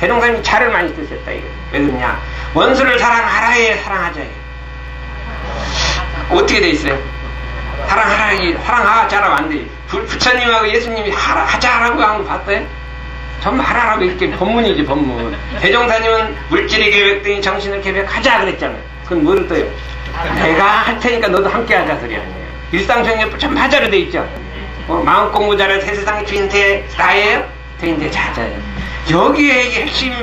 대종사님이 자를 많이 쓰셨다 이거. 왜 그러냐? 원수를 사랑하라에 사랑하자예요. 어떻게 돼 있어요? 사랑하자라고 안 돼. 부처님하고 예수님이 하자라고 한 거 봤어요? 전부 하라라고 이렇게 법문이지 법문. 대종사님은 물질이 계획되니 정신을 계획하자 그랬잖아요. 그건 뭐를 떠요? 내가 할 테니까 너도 함께 하자 소리 아니에요. 일상생활 전부 하자로 돼 있죠. 마음 공부 잘해 세상의 주인태 나예요? 주인태 자자예요. 여기에 핵심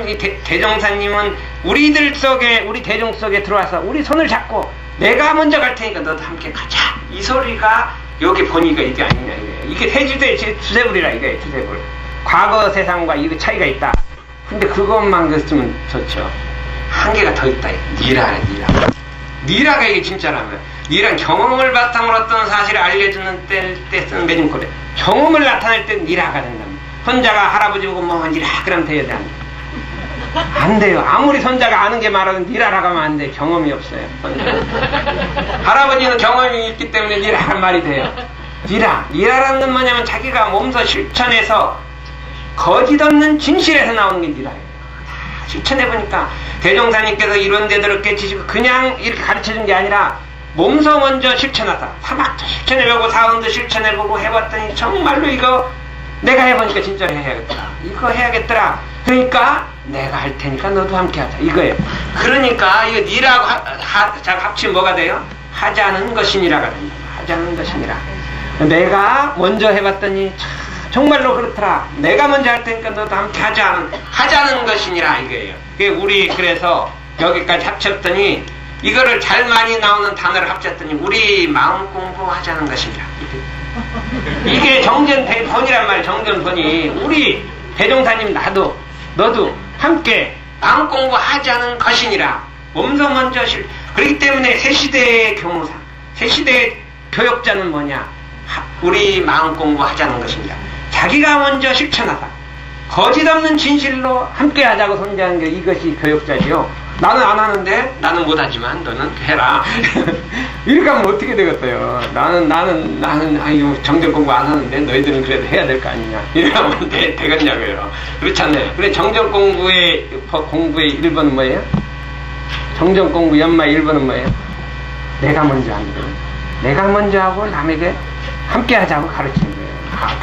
대종사님은 우리 대종 속에 들어와서 우리 손을 잡고 내가 먼저 갈 테니까 너도 함께 가자. 이 소리가 여기 보니까 이게 아니냐 이거예요. 이게 세주대 주세불이라 이거예요. 주세불. 과거 세상과 이거 차이가 있다. 근데 그것만 그랬으면 좋죠. 한계가 더 있다. 니라가 이게 진짜라면. 니란 경험을 바탕으로 어떤 사실을 알려주는 때 쓰는 매진코래. 경험을 나타낼 때 니라가 된답니다. 손자가 할아버지 보고 뭐 니라 그러면 돼야 돼. 안 돼요. 아무리 손자가 아는 게 말하든 니라라고 하면 안 돼. 경험이 없어요. 할아버지는 경험이 있기 때문에 니라란 말이 돼요. 니라라는 건 뭐냐면 자기가 몸소 실천해서 거짓 없는 진실에서 나오는 게 니라예요. 다 실천해보니까 대종사님께서 이런 데들을 깨치시고 그냥 이렇게 가르쳐준 게 아니라 몸소 먼저 실천하다. 사막도 실천해보고 사원도 실천해보고 해봤더니 정말로 이거 내가 해보니까 진짜로 해야겠더라. 이거 해야겠더라. 그러니까 내가 할 테니까 너도 함께 하자. 이거예요. 그러니까 이거 니라고 합치면 뭐가 돼요? 하자는 것이니라가 됩니다. 하자는 것이니라. 내가 먼저 해봤더니 정말로 그렇더라. 내가 먼저 할 테니까 너도 함께 하자는 것이니라 이거예요. 우리 그래서 여기까지 합쳤더니 이거를 잘 많이 나오는 단어를 합쳤더니 우리 마음 공부하자는 것이니라. 이게 정전본이란 말이에요. 정전본이 우리 대종사님 너도 함께 마음 공부하자는 것이니라. 몸소 먼저 그렇기 때문에 새시대의 교무상 새시대의 교역자는 뭐냐? 우리 마음 공부하자는 것이니라. 자기가 먼저 실천하다. 거짓 없는 진실로 함께 하자고 선지하는 게 이것이 교역자지요. 나는 안 하는데 나는 못하지만 너는 해라. 이렇게 하면 어떻게 되겠어요? 나는 아유 정전 공부 안 하는데 너희들은 그래도 해야 될 거 아니냐. 이렇게 하면 되겠냐고요. 그렇잖아요. 그래 정전 공부의 1번은 뭐예요? 정전 공부 연마의 1번은 뭐예요? 내가 먼저 하는 거예요. 내가 먼저 하고 남에게 함께 하자고 가르치는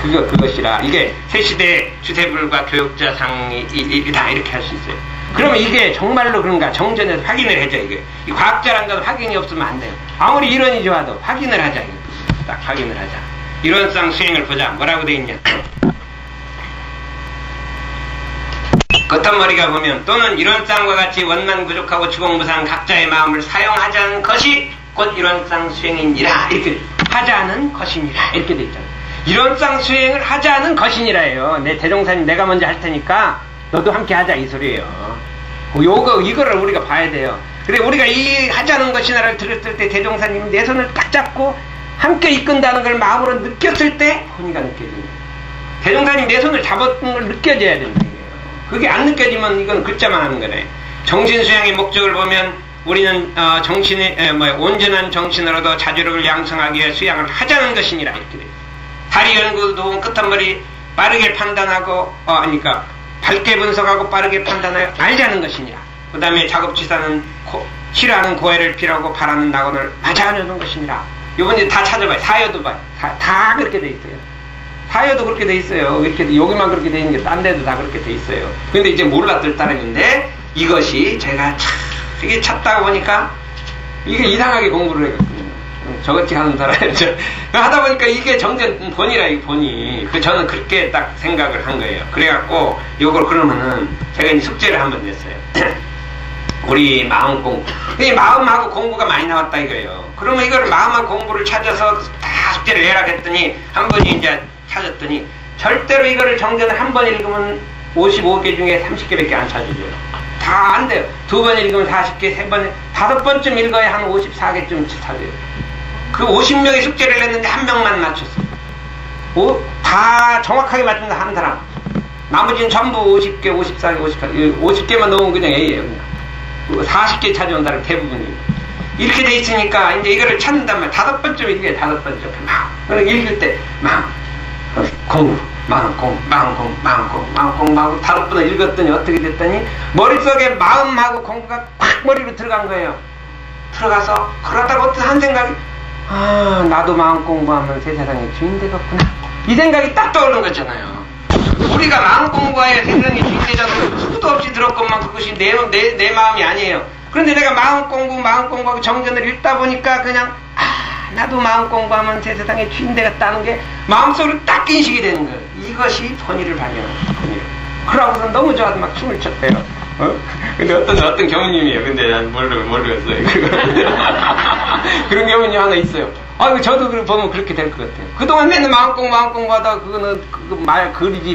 거예요. 그것이라. 이게 새시대 주세불과 교육자상이 다 이렇게 할 수 있어요. 그러면 이게 정말로 그런가 정전에서 확인을 해줘. 이게 이 과학자란 건 확인이 없으면 안 돼요. 아무리 이론이 좋아도 확인을 하자. 이거. 딱 확인을 하자. 이론상 수행을 보자. 뭐라고 돼 있냐? 겉한머리가 보면 또는 이론상과 같이 원만 부족하고 주공무상 각자의 마음을 사용하자는 것이 곧 이론상 수행이니라. 이렇게 하자는 것이니라. 이렇게 돼 있잖아요. 이론상 수행을 하자는 것이니라예요. 내 대종사님 내가 먼저 할 테니까 너도 함께 하자 이 소리예요. 이거를 우리가 봐야 돼요. 그래 우리가 이 하자는 것이나를 들었을 때 대종사님이 내 손을 딱 잡고 함께 이끈다는 걸 마음으로 느꼈을 때 혼이가 느껴지는 거예요. 대종사님 내 손을 잡았던 걸 느껴져야 되는 거예요. 그게 안 느껴지면 이건 글자만 하는 거네. 정신수양의 목적을 보면 우리는 온전한 정신으로도 자주력을 양성하기 위해 수양을 하자는 것이니라 이렇게 돼요. 다리 연구도 끝한머리 빠르게 판단하고 그러니까 밝게 분석하고 빠르게 판단하여 알자는 것이니라. 그 다음에 작업지사는 싫어하는 고해를 피라고 바라는 낙원을 맞아하려는 것이니라. 이번에 다 찾아봐요. 사여도 봐요. 다 그렇게 돼 있어요. 사여도 그렇게 돼 있어요. 이렇게 여기만 그렇게 돼 있는 게 딴 데도 다 그렇게 돼 있어요. 근데 이제 몰랐을 따름인데 이것이 제가 이게 찾다가 보니까 이게 이상하게 공부를 해갔거든요. 저같이 하는 사람 하다 보니까 이게 정전 본이라 이 본이 저는 그렇게 딱 생각을 한 거예요. 그래갖고 이걸 그러면은 제가 이제 숙제를 한번 냈어요. 우리 마음 공부. 이 마음하고 공부가 많이 나왔다 이거예요. 그러면 이걸 마음하고 공부를 찾아서 다 숙제를 해라 했더니 한 번이 이제 찾았더니 절대로 이거를 정전을 한 번 읽으면 55개 중에 30개밖에 안 찾아줘요. 다 안 돼요. 두 번 읽으면 40개, 세 번, 5번쯤 읽어야 한 54개쯤 찾아요. 그 50명의 숙제를 냈는데 한 명만 맞췄어요. 다 정확하게 맞춘다 하는 사람. 나머지는 전부 50개, 54개, 58개, 50개만 넣으면 그냥 A예요. 그냥. 40개 찾아온 사람 대부분이. 이렇게 돼 있으니까 이제 이거를 찾는단 말이야. 5번쯤 읽어야 5번쯤. 막. 그러니까 읽을 때, 막, 공부, 마음공, 마음공, 마음공, 마음공, 마음공. 5번을 읽었더니 어떻게 됐더니 머릿속에 마음하고 공부가 꽉 머리로 들어간 거예요. 들어가서 그러다가 어떤 한 생각이, 아, 나도 마음 공부하면 세상의 주인 되겠구나. 이 생각이 딱 떠오르는 거잖아요. 우리가 마음 공부하여 세상의 주인 되자는 수도 없이 들었건만 그것이 내 마음이 아니에요. 그런데 내가 마음 공부하고 정전을 읽다 보니까 그냥, 아, 나도 마음 공부하면 세상의 주인 되겠다는 게 마음속으로 딱 인식이 되는 거예요. 이것이 본의를 발견하는 거예요. 그러고서 너무 좋아서 막 춤을 췄대요. 근데 어떤 교무님이에요. 근데 난 모르겠어요. 그런 교무님 하나 있어요. 아이고, 저도 보면 그렇게 될 것 같아요. 그동안 맨날 마음 공부하다가 그거는,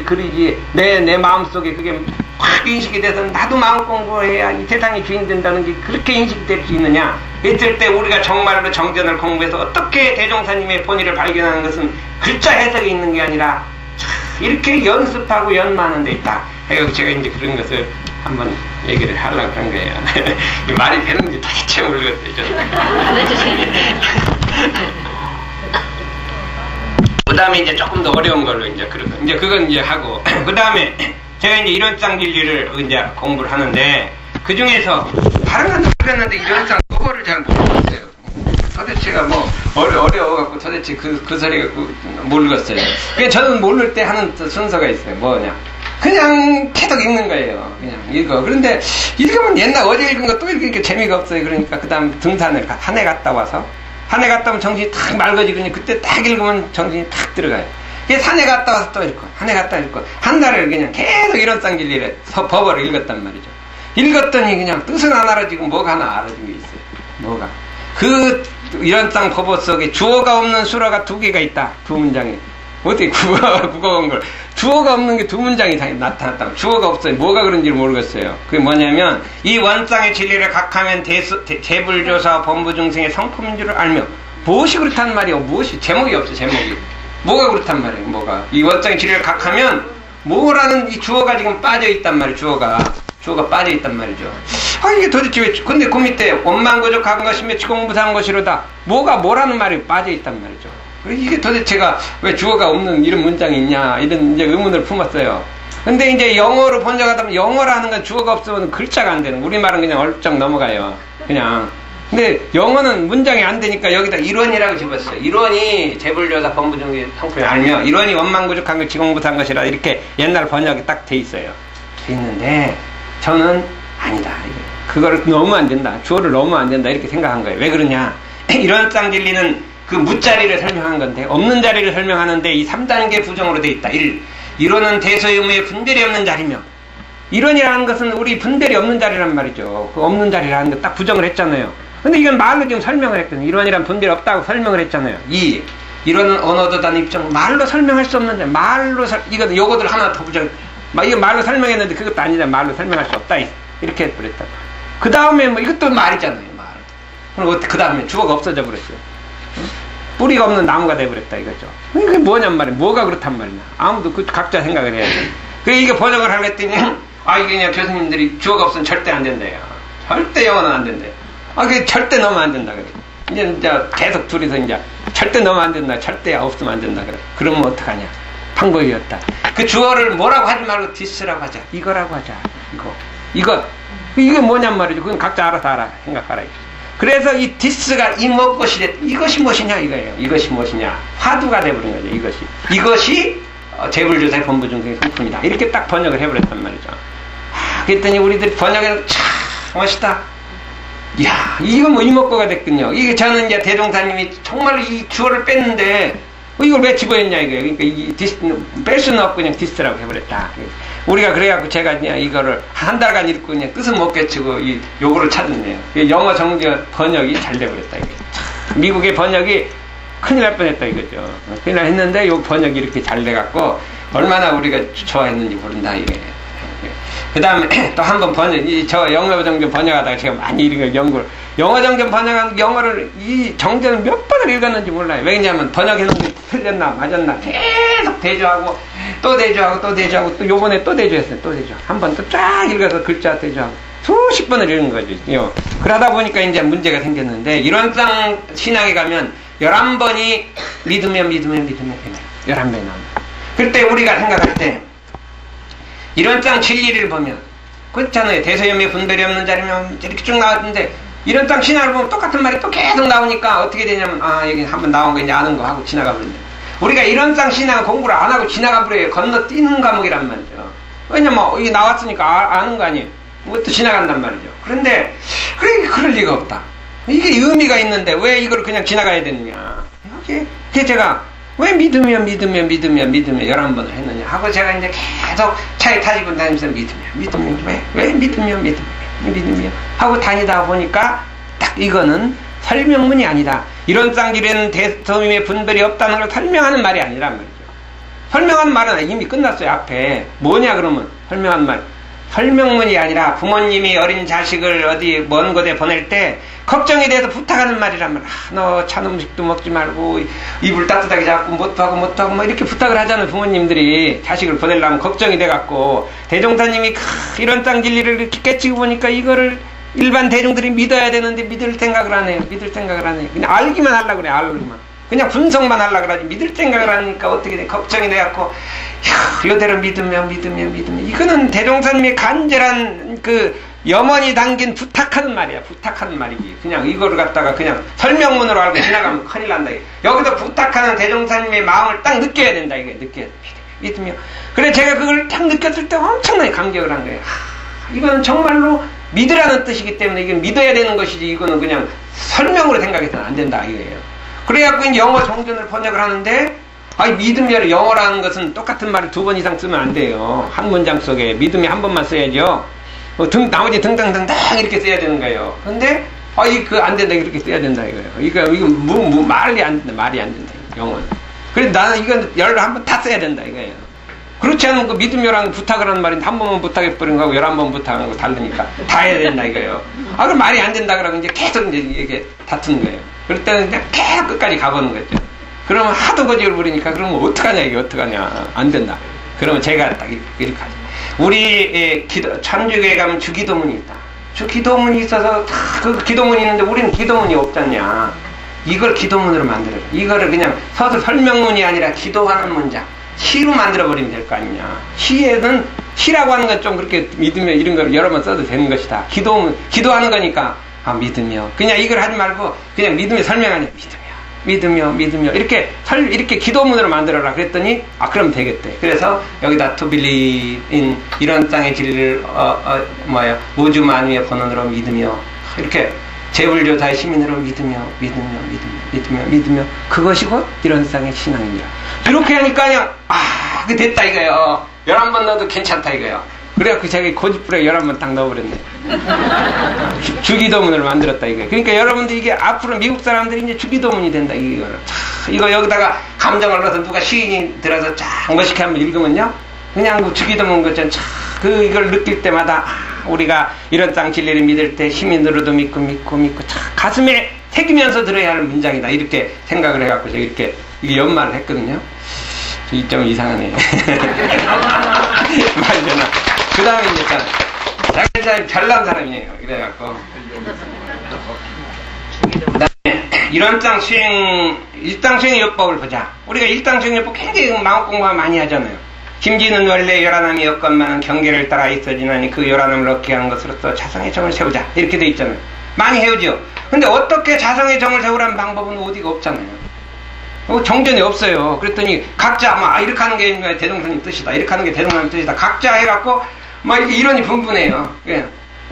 그리지. 내 마음속에 그게 확 인식이 돼서 나도 마음 공부해야 이 세상의 주인 된다는 게 그렇게 인식될 수 있느냐. 이럴 때 우리가 정말로 정전을 공부해서 어떻게 대종사님의 본의를 발견하는 것은 글자 해석이 있는 게 아니라 이렇게 연습하고 연마하는 데 있다. 그래서 제가 이제 그런 것을 한번 얘기를 하려고 그런 거예요. 이 말이 되는지 도대체 모르겠어요. 그 다음에 이제 조금 더 어려운 걸로 이제 그건 이제 하고, 그 다음에 제가 이제 이론상 진리를 이제 공부를 하는데, 그 중에서 다른 건 모르겠는데 이론상 그거를 잘 모르겠어요. 도대체가 뭐 어려워갖고 도대체 그 소리가 모르겠어요. 그냥 저는 모를 때 하는 순서가 있어요. 뭐냐, 그냥 계속 읽는 거예요. 그냥 읽어. 그런데 읽으면 옛날 어제 읽은 거 또 읽으니까 재미가 없어요. 그러니까 그 다음 등산을 한 해 갔다 와서, 한 해 갔다 오면 정신이 탁 맑아지거든요. 그때 딱 읽으면 정신이 탁 들어가요. 산에 갔다 와서 또 읽고, 한 해 갔다 읽고, 한 달을 그냥 계속 이론상 진리를 법어를 읽었단 말이죠. 읽었더니 그냥 뜻은 안 알아지고 뭐가 하나 알아진 게 있어요. 뭐가. 그 이론상 법어 속에 주어가 없는 수어가 2개가 있다. 2문장에. 어떻게 국어가 온 걸. 주어가 없는 게 2문장이 나타났다. 주어가 없어요. 뭐가 그런지 모르겠어요. 그게 뭐냐면, 이 원상의 진리를 각하면 재불조사 범부중생의 성품인 줄을 알며, 무엇이 그렇단 말이에요. 무엇이. 제목이 없어, 제목이. 뭐가 그렇단 말이에요. 뭐가. 이 원상의 진리를 각하면, 뭐라는 이 주어가 지금 빠져있단 말이에요. 주어가 빠져있단 말이죠. 아, 이게 도대체 왜, 근데 그 밑에 원망고족한 것이며 치공부사한 것이로다. 뭐라는 말이 빠져있단 말이죠. 이게 도대체가 왜 주어가 없는 이런 문장이 있냐, 이런 이제 의문을 품었어요. 근데 이제 영어로 번역하다 보면, 영어라는 건 주어가 없으면 글자가 안 되는, 우리말은 그냥 얼쩍 넘어가요. 그냥. 근데 영어는 문장이 안 되니까 여기다 일원이라고 집었어요. 일원이 재불조사 범부중의 성품을 알며, 일원이 원망구족한 것 지공부사한 것이라, 이렇게 옛날 번역이 딱 돼 있어요. 돼 있는데 저는 아니다. 그거를 넣으면 안 된다. 주어를 넣으면 안 된다. 이렇게 생각한 거예요. 왜 그러냐. 이론상 진리는 그 무자리를 설명한 건데, 없는 자리를 설명하는데 이 3단계 부정으로 돼 있다. 1. 이론은 대소의무에 분별이 없는 자리며, 이론이라는 것은 우리 분별이 없는 자리란 말이죠. 그 없는 자리라는 거 딱 부정을 했잖아요. 근데 이건 말로 지금 설명을 했거든요. 이론이란 분별이 없다고 설명을 했잖아요. 2. 이론은 언어도단 입장, 말로 설명할 수 없는 자리. 이거 요거들 하나 더 부정. 이거 말로 설명했는데 그것도 아니다. 말로 설명할 수 없다. 이렇게 해버렸다. 그 다음에 뭐 이것도 말이잖아요. 말. 그럼 그 다음에 주어가 없어져 버렸어요. 뿌리가 없는 나무가 돼버렸다 이거죠. 이게 뭐냔 말이야. 뭐가 그렇단 말이냐. 아무도 각자 생각을 해야지. 그래, 이게 번역을 하겠더니, 이게 그냥 교수님들이 주어가 없으면 절대 안 된대요. 절대 영어는 안 된대요. 그게 절대 넣으면 안 된다 그래. 이제 계속 둘이서 이제 절대 넣으면 안 된다. 절대 없으면 안 된다 그래. 그러면 어떡하냐. 방법이었다. 그 주어를 뭐라고 하지 말고 디스라고 하자. 이거라고 하자. 이게 뭐냔 말이죠. 그건 각자 알아서 생각하라. 그래서 이 디스가 이것이 무엇이냐 이거예요. 이것이 무엇이냐. 화두가 돼버린 거죠. 이것이 재불조사의 범부중생의 성품이다. 이렇게 딱 번역을 해버렸단 말이죠. 그랬더니 우리들이 번역해서 참 멋있다. 이야, 이건 뭐 이목구가 됐군요. 이게 저는 이제 대종사님이 정말 이 주어를 뺐는데, 이걸 왜 집어했냐 이거예요. 그러니까 뺄 수는 없고 그냥 디스라고 해버렸다. 우리가 그래갖고 제가 그냥 이거를 한 달간 읽고 그냥 뜻은 못 깨치고 요거를 찾았네요. 영어 번역이 잘 돼버렸다. 이게. 미국의 번역이 큰일 날 뻔했다 이거죠. 큰일 날 했는데 요 번역이 이렇게 잘 돼갖고 얼마나 우리가 좋아했는지 모른다 이게. 그 다음에 또 한 번 저 영어 정전 번역하다가 제가 많이 이런 연구를, 영어 정전 번역한 영어를 이 정전을 몇 번을 읽었는지 몰라요. 왜냐면 번역했는데 틀렸나 맞았나 계속 대조하고 또 대조하고 또 대조하고 또 요번에 또 대조했어요. 또 대조. 한 번 또 쫙 읽어서 글자 대조하고 수십 번을 읽은 거죠. 그러다 보니까 이제 문제가 생겼는데, 이론상 신학에 가면 11번이 믿으면 11번이 나옵니다. 그때 우리가 생각할 때 이론상 진리를 보면 그렇잖아요. 대소연미 분별이 없는 자리면 이렇게 쭉 나왔는데, 이론상 신학을 보면 똑같은 말이 또 계속 나오니까 어떻게 되냐면, 여기 한번 나온 거 이제 아는 거 하고 지나가 버린다. 우리가 이론상 신학 공부를 안 하고 지나가 버려요. 건너뛰는 과목이란 말이죠. 왜냐면 이게 나왔으니까 아는 거 아니에요. 그것도 지나간단 말이죠. 그런데 그럴 리가 없다. 이게 의미가 있는데 왜 이걸 그냥 지나가야 되느냐. 그게 제가 왜 믿으면 11번을 했느냐 하고, 제가 이제 계속 차에 타지고 다니면서 믿으면 왜 믿으면 하고 다니다 보니까 딱 이거는 설명문이 아니다. 이론상 지리는 대소임의 분별이 없다는 걸 설명하는 말이 아니란 말이죠. 설명한 말은 이미 끝났어요. 앞에 뭐냐 그러면 설명한 말, 설명문이 아니라 부모님이 어린 자식을 어디 먼 곳에 보낼 때 걱정이 돼서 부탁하는 말이란 말이야. 너 찬 음식도 먹지 말고 이불 따뜻하게 잡고 못하고 뭐 이렇게 부탁을 하잖아요. 부모님들이 자식을 보내려면 걱정이 돼갖고, 대종사님이 이론상 진리를 이렇게 깨치고 보니까 이거를 일반 대중들이 믿어야 되는데 믿을 생각을 안 해요. 그냥 알기만 하려고 그래. 그냥 분석만 하려고 그러지 믿을 생각을 하니까 어떻게 돼? 걱정이 돼갖고 이대로 믿으면 이거는 대종사님의 간절한 그 염원이 담긴 부탁하는 말이야. 부탁하는 말이지. 그냥 이거를 갖다가 그냥 설명문으로 알고 지나가면 큰일 난다. 여기서 부탁하는 대종사님의 마음을 딱 느껴야 된다. 이게 믿으면. 그래 제가 그걸 딱 느꼈을 때 엄청나게 감격을 한 거예요. 이거는 정말로 믿으라는 뜻이기 때문에 이게 믿어야 되는 것이지, 이거는 그냥 설명으로 생각해서는 안 된다 이거예요. 그래갖고 이제 영어 정전을 번역을 하는데, 믿으면 영어라는 것은 똑같은 말을 2번 이상 쓰면 안 돼요. 한 문장 속에 믿으면 한 번만 써야죠. 나머지 등등등등 이렇게 써야 되는 거예요. 근데 이거 안 된다, 이렇게 써야 된다 이거예요. 이거 말이 안 된다 영어는. 그래서 나는 이건 11번 다 써야 된다 이거예요. 그렇지 않으면 그 믿음이라는 부탁을 하는 말인데, 한 번만 부탁해버린 거하고 11번 부탁하는 거 다르니까 다 해야 된다 이거예요. 그럼 말이 안 된다 그러고 이제 계속 이제 이게 다투는 거예요. 그럴 때는 그냥 계속 끝까지 가보는 거죠. 그러면 하도 거짓을 부리니까, 그러면 어떡하냐 이게 어떡하냐, 안 된다. 그러면 제가 딱 이렇게 하죠. 우리 천주교에 가면 주기도문이 있다. 주기도문이 있어서 그 기도문이 있는데 우리는 기도문이 없잖냐. 이걸 기도문으로 만들어요. 이거를 그냥 서술 설명문이 아니라 기도하는 문장, 시로 만들어버리면 될 거 아니냐. 시라고 하는 건 좀 그렇게 믿으며 이런 걸 여러 번 써도 되는 것이다. 기도하는 거니까, 믿으며. 그냥 이걸 하지 말고, 그냥 믿으며 설명하냐. 믿으며. 이렇게 기도문으로 만들어라. 그랬더니, 그럼 되겠대. 그래서 여기다 to believe in 이런 땅의 진리를, 우주 만유의 본원으로 믿으며. 이렇게 재불교사의 시민으로 믿으며. 그것이 곧 이런 땅의 신앙이니라. 이렇게 하니까 그냥, 그 됐다 이거예요. 11번 넣어도 괜찮다 이거예요. 그래갖고 자기 고집부려 11번 딱 넣어버렸네. 주기도문을 만들었다 이거예요. 그러니까 여러분들 이게 앞으로 미국 사람들이 이제 주기도문이 된다 이거는. 이거 여기다가 감정을 넣어서 누가 시인이 들어서 쫙 멋있게 한번 읽으면요, 그냥 그 주기도문 것처럼 이걸 느낄 때마다 우리가 이런 땅 진리를 믿을 때 시민으로도 믿고 가슴에 새기면서 들어야 할 문장이다 이렇게 생각을 해갖고 제가 이렇게 연말을 했거든요. 이 점은 이상하네. 맞잖아. 그 다음에 이제 자기 사람이 별난 사람이에요. 그래갖고 그다음에 일당 수행의 요법을 보자. 우리가 일당 수행의 요법 굉장히 마음 공부 많이 하잖아요. 김지는 원래 요란함이 없건만은 경계를 따라 있어지나니 그 요란함을 얻게 한 것으로서 자성의 정을 세우자 이렇게 돼 있잖아요. 많이 해오죠. 근데 어떻게 자성의 정을 세우라는 방법은 어디가 없잖아요. 정전이 없어요. 그랬더니 각자 이렇게 하는 게 대종사님 뜻이다, 이렇게 하는 게 대종사님 뜻이다, 각자 해갖고 이렇게 이론이 분분해요.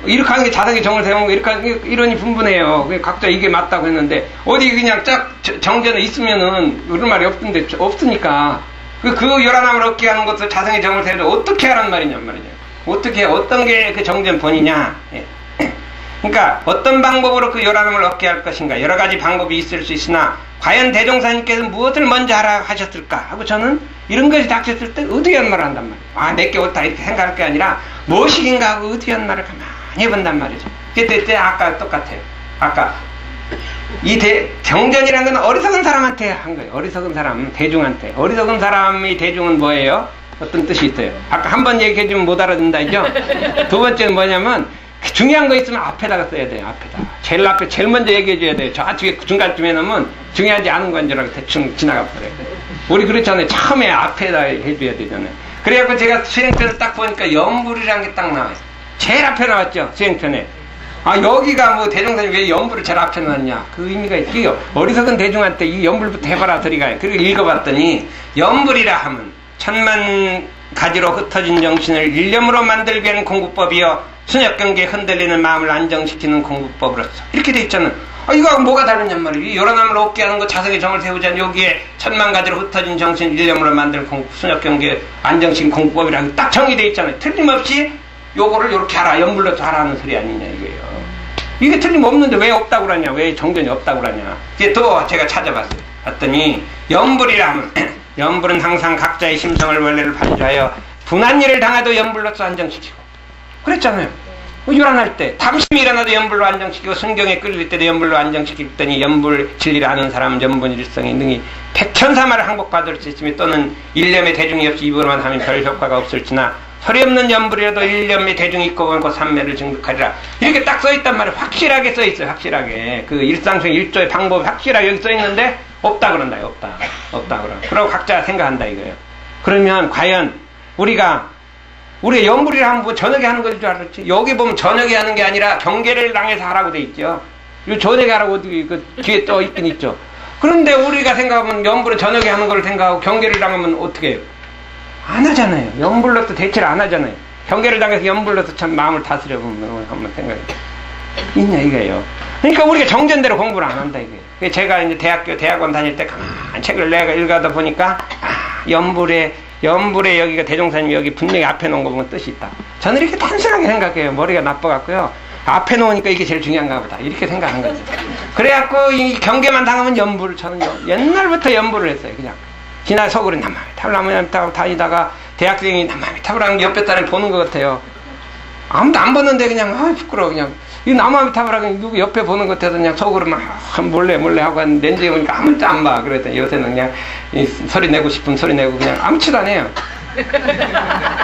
이렇게 하는 게 자성의 정을 세우는 거, 이렇게 하는 게 이론이 분분해요. 각자 이게 맞다고 했는데 어디 그냥 쫙 정전이 있으면은 그런 말이 없던데 없으니까 그 요란함을 얻게 하는 것도 자성의 정을 세우는데 어떻게 하란 말이냐 말이죠. 어떤 게 그 정전본이냐. 그러니까 어떤 방법으로 그 요란함을 얻게 할 것인가, 여러 가지 방법이 있을 수 있으나 과연 대종사님께서 무엇을 먼저 하라 하셨을까 하고 저는 이런 것이 닥쳤을 때 의도한 말을 한단 말이에요. 아, 내게 옳다 이렇게 생각할 게 아니라 무엇이긴가 하고 의도한 말을 가만히 해본단 말이죠. 그때 아까 똑같아요. 아까 이 정전이라는 건 어리석은 사람한테 한 거예요. 어리석은 사람, 대중한테. 어리석은 사람이 대중은 뭐예요? 어떤 뜻이 있어요? 아까 한 번 얘기해주면 못 알아듣는다, 이죠? 두 번째는 뭐냐면, 중요한 거 있으면 앞에다가 써야 돼요, 앞에다. 제일 앞에, 제일 먼저 얘기해줘야 돼요. 저쪽에 중간쯤에 넣으면 중요하지 않은 건 줄 알고 대충 지나가 버려요. 우리 그렇잖아요. 처음에 앞에다 해줘야 되잖아요. 그래갖고 제가 수행편을 딱 보니까 연불이라는 게 딱 나와요. 제일 앞에 나왔죠, 수행편에. 아, 여기가 뭐 대종사님 왜 연불을 제일 앞에 놨냐? 그 의미가 있어요. 어리석은 대중한테 이 연불부터 해봐라 소리가. 그리고 읽어봤더니 연불이라 하면 천만 가지로 흩어진 정신을 일념으로 만들게 하는 공부법이요 순역경계에 흔들리는 마음을 안정시키는 공부법으로서 이렇게 돼 있잖아요. 아, 이거하고 뭐가 다르냔 말이에요. 요란함을 없게 하는 거 자성의 정을 세우자니 여기에 천만 가지로 흩어진 정신을 일념으로 만들 순역경계에 안정시키는 공부법이라고 딱 정의돼 있잖아요. 틀림없이 요거를 요렇게 하라, 연불로서 하라 하는 소리 아니냐 이거예요. 이게 틀림없는데 왜 없다고 그러냐, 왜 정전이 없다고 그러냐. 이게 또 제가 찾아봤어요. 봤더니 연불이라 하면 연불은 항상 각자의 심성을 원래를 발휘하여 분한 일을 당해도 연불로서 안정시키고 그랬잖아요. 요란할 때 탐심이 일어나도 연불로 안정시키고 순경에 끌릴 때도 연불로 안정시키더니 연불 진리를 아는 사람은 연분일성이 능히 백천사마를 항복받을 수 있으며 또는 일념의 대중이 없이 입으로만 하면 별 효과가 없을지나 소리 없는 연불이라도 일념의 대중이 있고 원고 삼매를 증득하리라. 이렇게 딱 써있단 말이에요. 확실하게 써있어요. 확실하게. 그 일상생 일조의 방법이 확실하게 여기 써있는데 없다 그런다. 없다 그러. 그러고 각자 생각한다 이거예요. 그러면 과연 우리가 연불이라 하면 뭐 저녁에 하는 것일 줄 알았지. 여기 보면 저녁에 하는 게 아니라 경계를 당해서 하라고 돼 있죠. 이 저녁에 하라고 어디 그 뒤에 또 있긴 있죠. 그런데 우리가 생각하면 연불은 저녁에 하는 걸 생각하고 경계를 당하면 어떻게 해요? 안 하잖아요. 연불로서 대체를 안 하잖아요. 경계를 당해서 연불로서 참 마음을 다스려 보면 한번 생각해. 있냐 이거예요. 그러니까 우리가 정전대로 공부를 안 한다 이거예요. 제가 이제 대학원 다닐 때 가만 책을 내가 읽어다 보니까 연불에 여기가 대종사님 여기 분명히 앞에 놓은 거 보면 뜻이 있다. 저는 이렇게 단순하게 생각해요. 머리가 나빠갖고요. 앞에 놓으니까 이게 제일 중요한가 보다. 이렇게 생각한 거죠. 그래갖고 이 경계만 당하면 연불을 저는 옛날부터 연불을 했어요. 그냥. 지나 속으로 남마미 타고 다니다가 대학생이 남마미 타고라는 옆에 사람이 보는 것 같아요. 아무도 안 보는데 그냥 부끄러워 그냥 이 남마미 타고라는 누구 옆에 보는 것 같아서 그냥 속으로 막 몰래 하고 렌즈에 보니까 아무도 안 봐. 그랬더니 요새는 그냥 소리 내고 싶은 소리 내고 그냥 아무치도 안 해요.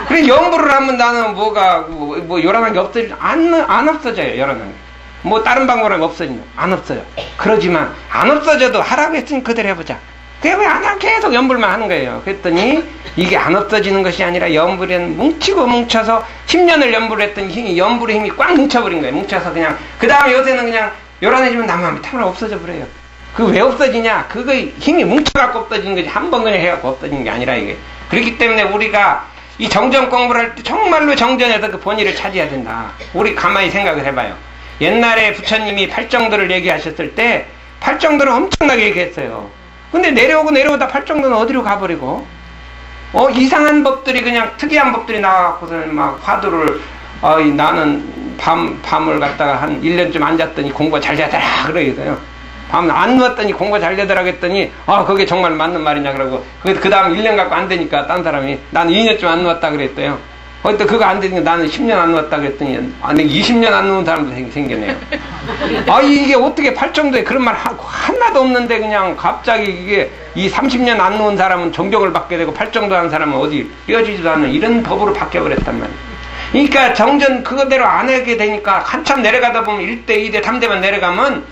그래 연불을 하면 나는 뭐 요란한 게 안 없어져요. 요란한 게. 뭐 다른 방법은 없어지냐? 안 없어요. 그러지만 안 없어져도 하라고 했으니 그대로 해보자. 그게 왜 안 하고 계속 연불만 하는 거예요. 그랬더니 이게 안 없어지는 것이 아니라 연불은 뭉쳐서 10년을 연불을 했더니 힘이 연불의 힘이 꽉 뭉쳐버린 거예요. 뭉쳐서 그냥 그 다음에 요새는 그냥 요란해지면 남마음이 타면 없어져 버려요. 그 왜 없어지냐? 그거 힘이 뭉쳐갖고 없어지는 거지 한 번 그냥 해갖고 없어지는 게 아니라 이게. 그렇기 때문에 우리가 이 정전 공부를 할 때 정말로 정전에서 그 본의를 찾아야 된다. 우리 가만히 생각을 해봐요. 옛날에 부처님이 팔정도를 얘기하셨을 때 팔정도를 엄청나게 얘기했어요. 근데 내려오다 팔정도는 어디로 가버리고 이상한 법들이 그냥 특이한 법들이 나와갖고서는 막 화두를 나는 밤을 갖다가 한 1년쯤 앉았더니 공부가 잘 되더라 그러겠어요. 밤 안 누웠더니 공부가 잘 되더라 그랬더니 그게 정말 맞는 말이냐 그러고 그 다음 1년 갖고 안 되니까 딴 사람이 나는 2년쯤 안 누웠다 그랬대요. 또 그거 안 되니까 나는 10년 안 누웠다 그랬더니 20년 안 누운 사람도 생겼네요. 이게 어떻게 팔정도에 그런 말 하나도 없는데 그냥 갑자기 이게 이 30년 안 누운 사람은 존경을 받게 되고 팔정도 하는 사람은 어디 띄어지지도 않는 이런 법으로 바뀌어버렸단 말이에요. 그러니까 정전 그거대로 안 하게 되니까 한참 내려가다 보면 1대, 2대, 3대만 내려가면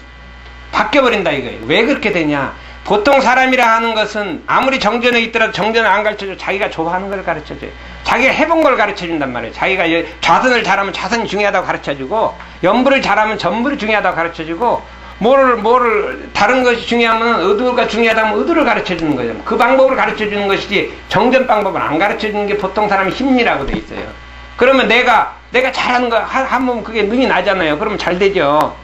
바뀌어버린다 이거예요. 왜 그렇게 되냐? 보통 사람이라 하는 것은 아무리 정전에 있더라도 정전을 안 가르쳐줘. 자기가 좋아하는 걸 가르쳐줘요. 자기가 해본 걸 가르쳐준단 말이에요. 자기가 좌선을 잘하면 좌선이 중요하다고 가르쳐주고 연불을 잘하면 전불이 중요하다고 가르쳐주고 뭐를 다른 것이 중요하면 의도가 중요하다면 의도를 가르쳐주는 거죠. 그 방법을 가르쳐주는 것이지 정전 방법을 안 가르쳐주는 게 보통 사람의 심리라고 돼 있어요. 그러면 내가 잘하는 거 하면 그게 능이 나잖아요. 그러면 잘 되죠.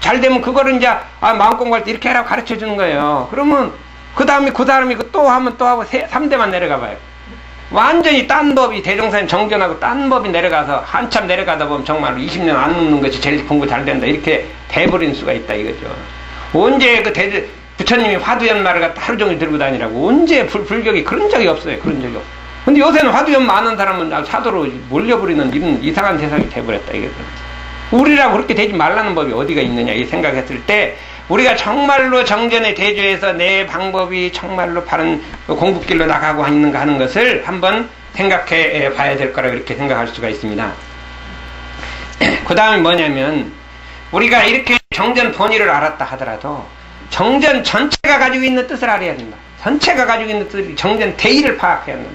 잘 되면 그거를 이제 마음 공부할 때 이렇게 하라고 가르쳐 주는 거예요. 그러면 그 다음에 그 사람이 또 하면 또 하고 3대만 내려가 봐요. 완전히 딴 법이 대종사님 정전하고 딴 법이 내려가서 한참 내려가다 보면 정말 20년 안 눕는 것이 제일 공부 잘 된다 이렇게 돼버리는 수가 있다 이거죠. 언제 부처님이 화두연마를 갖다 하루 종일 들고 다니라고. 언제 불격이 그런 적이 없어요. 그런 적이 없어요. 근데 요새는 화두연마 아는 사람은 사도로 몰려버리는 이런 이상한 세상이 돼버렸다. 이게. 우리라고 그렇게 되지 말라는 법이 어디가 있느냐 이 생각했을 때 우리가 정말로 정전에 대조해서 내 방법이 정말로 바른 공부길로 나가고 있는가 하는 것을 한번 생각해 봐야 될 거라 그렇게 생각할 수가 있습니다. 그 다음에 뭐냐면 우리가 이렇게 정전 본의를 알았다 하더라도 정전 전체가 가지고 있는 뜻을 알아야 된다. 전체가 가지고 있는 뜻을 정전 대의를 파악해야 한다.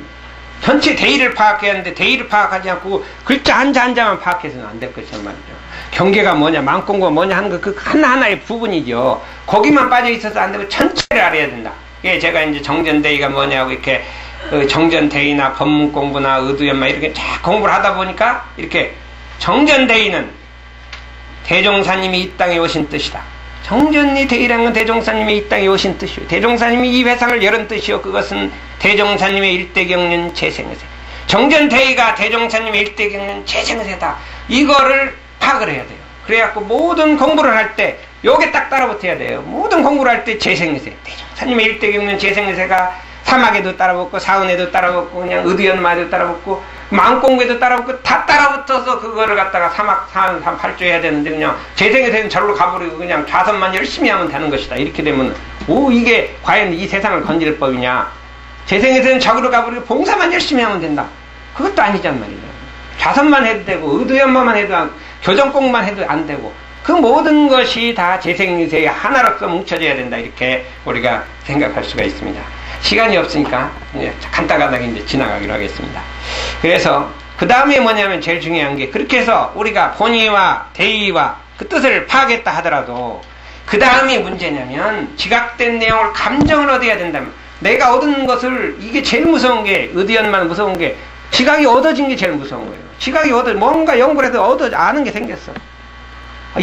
전체 대의를 파악해야 하는데 대의를 파악하지 않고 글자 한자만 파악해서는 안 될 것이란 말이죠. 경계가 뭐냐 망공고가 뭐냐 하는 거 그 하나하나의 부분이죠. 거기만 빠져 있어서 안 되고 전체를 알아야 된다. 이게 제가 이제 정전대의가 뭐냐고 이렇게 정전대의나 법문공부나 의두연마 이렇게 쫙 공부를 하다 보니까 이렇게 정전대의는 대종사님이 이 땅에 오신 뜻이다. 정전이 대의라는 건 대종사님이 이 땅에 오신 뜻이요. 대종사님이 이 회상을 열은 뜻이요. 그것은 대종사님의 일대경륜 재생세. 정전대의가 대종사님의 일대경륜 재생세다. 이거를 파악을 해야 돼요. 그래갖고 모든 공부를 할 때 요게 딱 따라붙어야 돼요. 모든 공부를 할 때 재생세. 대종사님의 일대경륜 재생세가 사막에도 따라붙고 사은에도 따라붙고 그냥 의두연마에도 따라붙고 마음공부에도 따라붙고 다 따라붙어서 그거를 갖다가 사막 사은 팔조해야 되는데 그냥 재생에서는 절로 가버리고 그냥 좌선만 열심히 하면 되는 것이다. 이렇게 되면 이게 과연 이 세상을 건질 법이냐. 재생에서는 적으로 가버리고 봉사만 열심히 하면 된다. 그것도 아니란 말이에요. 좌선만 해도 되고 의두연마만 해도 교정공만 해도 안 되고 그 모든 것이 다 재생세의 하나로서 뭉쳐져야 된다. 이렇게 우리가 생각할 수가 있습니다. 시간이 없으니까 간단하게 이제 지나가기로 하겠습니다. 그래서 그 다음에 뭐냐면 제일 중요한 게 그렇게 해서 우리가 본의와 대의와 그 뜻을 파악했다 하더라도 그 다음이 문제냐면 지각된 내용을 감정을 얻어야 된다면 내가 얻은 것을 이게 제일 무서운 게 의두연마는 무서운 게 지각이 얻어진 게 제일 무서운 거예요. 지각이 뭔가 연구를 해서 아는 게 생겼어.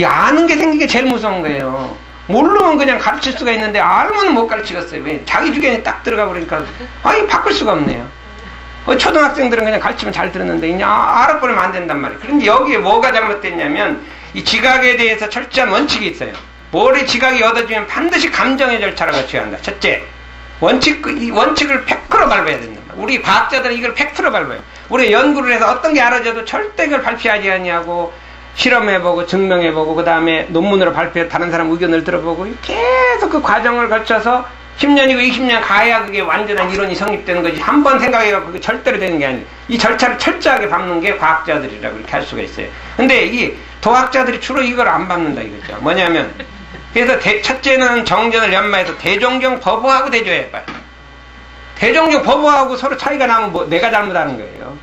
아는 게 생긴 게 제일 무서운 거예요. 모르면 그냥 가르칠 수가 있는데 알면 못 가르치겠어요. 왜? 자기 주견이 딱 들어가 버리니까 바꿀 수가 없네요. 초등학생들은 그냥 가르치면 잘 들었는데 그냥 알아버리면 안 된단 말이에요. 그런데 여기에 뭐가 잘못됐냐면 이 지각에 대해서 철저한 원칙이 있어요. 뭐를 지각이 얻어지면 반드시 감정의 절차를 거쳐야 한다. 첫째, 이 원칙을 100% 밟아야 된다. 우리 과학자들은 이걸 100% 밟아요. 우리 연구를 해서 어떤 게 알아져도 절대 그걸 발표하지 않냐고 실험해보고 증명해보고 그 다음에 논문으로 발표해 다른 사람 의견을 들어보고 계속 그 과정을 거쳐서 10년이고 20년 가야 그게 완전한 이론이 성립되는 거지. 한 번 생각해갖고 그게 절대로 되는 게 아니에요. 이 절차를 철저하게 밟는 게 과학자들이라고 이렇게 할 수가 있어요. 근데 이 도학자들이 주로 이걸 안 밟는다 이거죠. 뭐냐면 그래서 첫째는 정전을 연마해서 대종경 법어하고 대조해야 봐요. 대종경 법어하고 서로 차이가 나면 내가 잘못하는 거예요.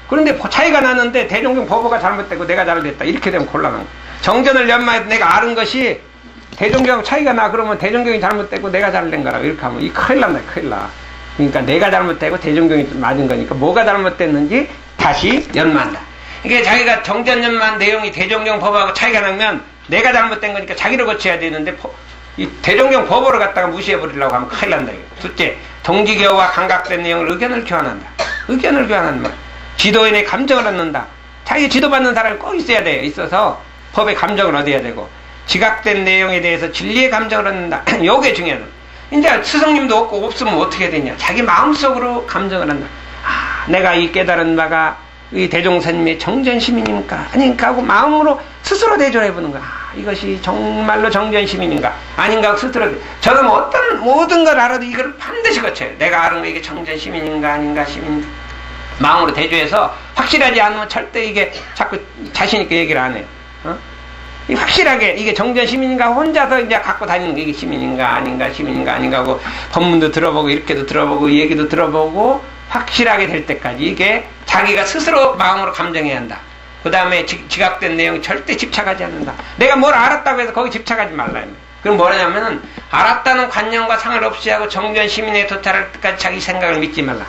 그런데 차이가 나는데 대종경 법어가 잘못되고 내가 잘못했다 이렇게 되면 곤란한 거예요. 정전을 연마해서 내가 아는 것이 대종경 차이가 나 그러면 대종경이 잘못되고 내가 잘못된 거라고 이렇게 하면 이 큰일 난다 큰일 나. 그러니까 내가 잘못되고 대종경이 맞은 거니까 뭐가 잘못됐는지 다시 연마한다. 이게 자기가 정전 연마한 내용이 대종경 법어하고 차이가 나면 내가 잘못된 거니까 자기를 고쳐야 되는데 이 대종경 법어를 갖다가 무시해버리려고 하면 큰일 난다. 둘째, 동기교와 감각된 내용을 의견을 교환한다. 의견을 교환하는 말. 지도인의 감정을 얻는다. 자기 지도받는 사람이 꼭 있어야 돼요. 있어서 법의 감정을 얻어야 되고 지각된 내용에 대해서 진리의 감정을 얻는다. 요게 중요하다. 이제 스승님도 없고 없으면 어떻게 되냐. 자기 마음속으로 감정을 한다. 내가 이 깨달은 바가 이 대종사님의 정전시민인가 아닌가 하고 마음으로 스스로 대조해보는 거야. 이것이 정말로 정전시민인가 아닌가 하고 스스로. 저는 어떤 모든 걸 알아도 이걸 반드시 거쳐요. 내가 아는 거 이게 정전시민인가 아닌가 시민인가 마음으로 대조해서 확실하지 않으면 절대 이게 자꾸 자신있게 얘기를 안 해요. 확실하게 이게 정전시민인가 혼자서 이제 갖고 다니는 게 이게 시민인가 아닌가 시민인가 아닌가 하고 법문도 들어보고 이렇게도 들어보고 얘기도 들어보고 확실하게 될 때까지 이게 자기가 스스로 마음으로 감정해야 한다. 그 다음에 지각된 내용이 절대 집착하지 않는다. 내가 뭘 알았다고 해서 거기 집착하지 말라. 그럼 뭐냐면은 알았다는 관념과 상관없이 하고 정전시민에 도달할 때까지 자기 생각을 믿지 말라.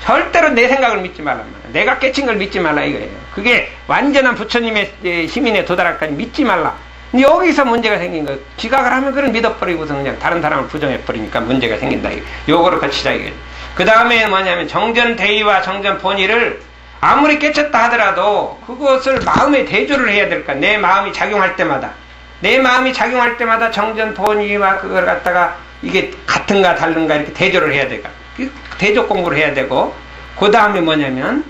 절대로 내 생각을 믿지 말란 말이야. 내가 깨친 걸 믿지 말라 이거예요. 그게 완전한 부처님의 시민에 도달할까지 믿지 말라. 근데 여기서 문제가 생긴 거예요. 지각을 하면 그걸 믿어버리고서 그냥 다른 사람을 부정해버리니까 문제가 생긴다. 요거를 거치자 이거예요. 그 다음에 뭐냐면 정전 대의와 정전 본의를 아무리 깨쳤다 하더라도 그것을 마음에 대조를 해야 될까. 내 마음이 작용할 때마다 정전 본의와 그걸 갖다가 이게 같은가 다른가 이렇게 대조를 해야 되고, 대조 공부를 해야 되고, 그 다음에 뭐냐면,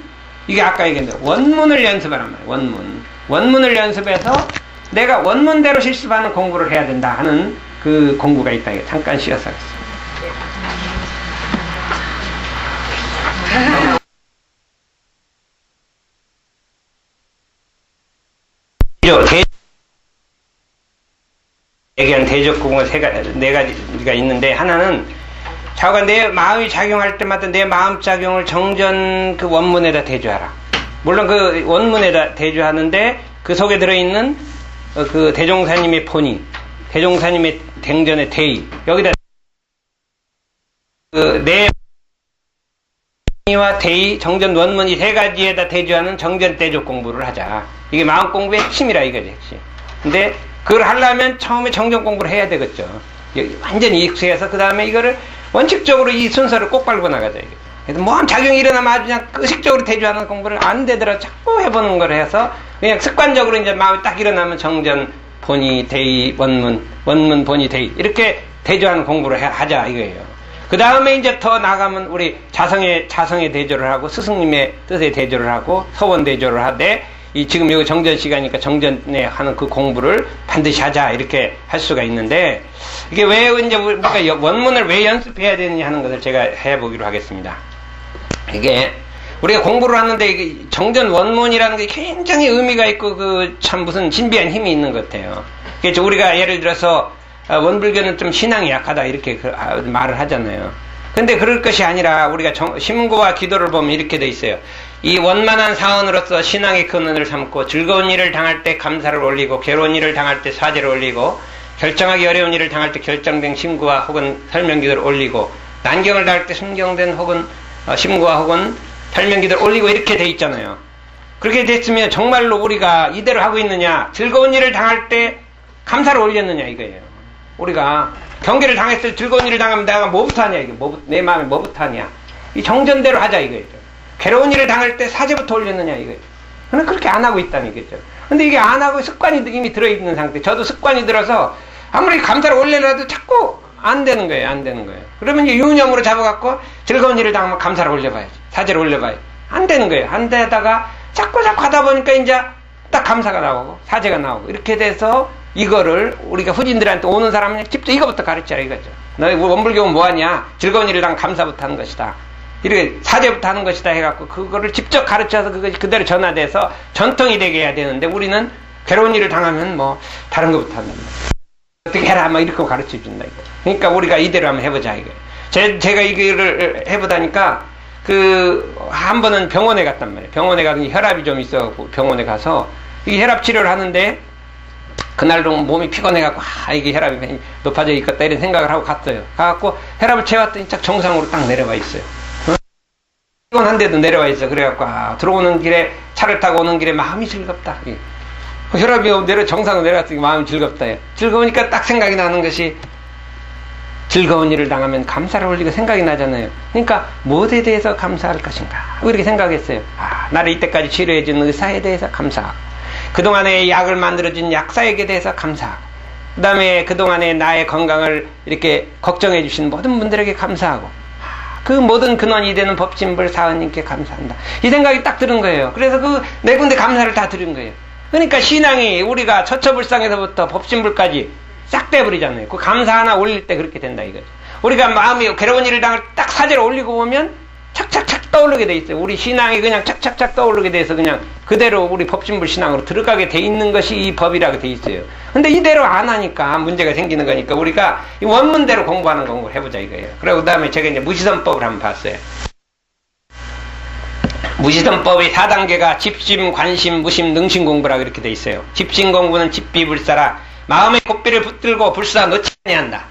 이게 아까 얘기했는데, 원문을 연습하란 말이에요. 원문을 연습해서 내가 원문대로 실습하는 공부를 해야 된다 하는 그 공부가 있다. 이게 잠깐 쉬어서 하겠습니다. 얘기한 대적공은 네 가지가 있는데, 하나는 자가 내 마음이 작용할 때마다 내 마음 작용을 정전 그 원문에다 대조하라. 물론 그 원문에다 대조하는데 그 속에 들어있는 그 대종사님의 본의, 대종사님의 댕전의 대의, 여기다 그 와 대의, 정전, 원문 이 세 가지에다 대조하는 정전 대조 공부를 하자. 이게 마음 공부의 핵심이라 이거지, 핵심. 근데 그걸 하려면 처음에 정전 공부를 해야 되겠죠. 완전히 익숙해서 그 다음에 이거를 원칙적으로 이 순서를 꼭 밟고 나가자. 그래서 뭐 작용이 일어나면 아주 그냥 의식적으로 대조하는 공부를 안 되더라도 자꾸 해보는 걸 해서 그냥 습관적으로 이제 마음이 딱 일어나면 정전, 본의, 대의, 원문, 본의, 대의 이렇게 대조하는 공부를 하자 이거예요. 그 다음에 이제 더 나가면 우리 자성의 대조를 하고 스승님의 뜻에 대조를 하고 서원 대조를 하되 이 지금 여기 정전 시간이니까 정전에 하는 그 공부를 반드시 하자 이렇게 할 수가 있는데 이게 왜 이제 우리가 원문을 왜 연습해야 되느냐 하는 것을 제가 해보기로 하겠습니다. 이게 우리가 공부를 하는데 이게 정전 원문이라는 게 굉장히 의미가 있고 그 참 무슨 신비한 힘이 있는 것 같아요. 그래서 우리가 예를 들어서 원불교는 좀 신앙이 약하다 이렇게 말을 하잖아요. 근데 그럴 것이 아니라 우리가 심구와 기도를 보면 이렇게 돼 있어요. 이 원만한 사원으로서 신앙의 근원을 삼고 즐거운 일을 당할 때 감사를 올리고 괴로운 일을 당할 때 사죄를 올리고 결정하기 어려운 일을 당할 때 결정된 심구와 혹은 설명기도를 올리고 난경을 당할 때 순경된 혹은 심구와 혹은 설명기도를 올리고 이렇게 돼 있잖아요. 그렇게 됐으면 정말로 우리가 이대로 하고 있느냐, 즐거운 일을 당할 때 감사를 올렸느냐 이거예요. 우리가 경계를 당했을 때 즐거운 일을 당하면 내가 뭐부터 하냐 이게 내 마음에 뭐부터 하냐 이 정전대로 하자 이거예요. 괴로운 일을 당할 때 사죄부터 올렸느냐 이거예요. 그러나 그렇게 안 하고 있다는 얘기죠. 근데 이게 안 하고 습관이 이미 들어있는 상태. 저도 습관이 들어서 아무리 감사를 올려놔도 자꾸 안 되는 거예요. 안 되는 거예요. 그러면 이제 유념으로 잡아갖고 즐거운 일을 당하면 감사를 올려봐야지. 사죄를 올려봐야지. 안 되는 거예요. 안 되다가 자꾸 하다 보니까 이제 딱 감사가 나오고 사죄가 나오고 이렇게 돼서 이거를 우리가 후진들한테 오는 사람은 직접 이거부터 가르쳐라 이거죠. 너희 원불교는 뭐하냐? 즐거운 일을 당하면 감사부터 하는 것이다. 이렇게 사죄부터 하는 것이다 해갖고 그거를 직접 가르쳐서 그것이 그대로 전화돼서 전통이 되게 해야 되는데 우리는 괴로운 일을 당하면 뭐 다른 것부터 한단 말이에요. 어떻게 해라 막 이렇게 가르쳐 준다 이거. 그러니까 우리가 이대로 한번 해보자 이거. 제가 이거를 해보다니까 한 번은 병원에 갔단 말이에요. 병원에 가서 혈압이 좀 있어갖고 병원에 가서 이 혈압 치료를 하는데 그날도 몸이 피곤해갖고 이게 혈압이 높아져 있겠다 이런 생각을 하고 갔어요. 가갖고 혈압을 재봤더니 딱 정상으로 딱 내려와 있어요. 피곤한데도 내려와 있어. 그래갖고 들어오는 길에 차를 타고 오는 길에 마음이 즐겁다. 혈압이 정상으로 내려왔더니 마음이 즐겁다. 즐거우니까 딱 생각이 나는 것이 즐거운 일을 당하면 감사를 올리고 생각이 나잖아요. 그러니까 무엇에 대해서 감사할 것인가 이렇게 생각했어요. 나를 이때까지 치료해준 의사에 대해서 감사하고 그동안에 약을 만들어준 약사에게 대해서 감사하고 그 다음에 그동안에 나의 건강을 이렇게 걱정해 주신 모든 분들에게 감사하고 그 모든 근원이 되는 법진불 사원님께 감사한다. 이 생각이 딱 드는 거예요. 그래서 그 네 군데 감사를 다 드린 거예요. 그러니까 신앙이 우리가 처처불상에서부터 법진불까지 싹 돼버리잖아요. 그 감사 하나 올릴 때 그렇게 된다 이거죠. 우리가 마음이 괴로운 일을 당할 딱 사죄를 올리고 보면 착착착 떠오르게 돼 있어요. 우리 신앙이 그냥 착착착 떠오르게 돼서 그냥 그대로 우리 법진불 신앙으로 들어가게 돼 있는 것이 이 법이라고 돼 있어요. 근데 이대로 안 하니까 문제가 생기는 거니까 우리가 이 원문대로 공부하는 공부를 해보자 이거예요. 그리고 그 다음에 제가 이제 무시선법을 한번 봤어요. 무시선법의 4단계가 집심, 관심, 무심, 능심 공부라고 이렇게 돼 있어요. 집심 공부는 집비불사라 마음의 곱비를 붙들고 불사 놓지 아니한다.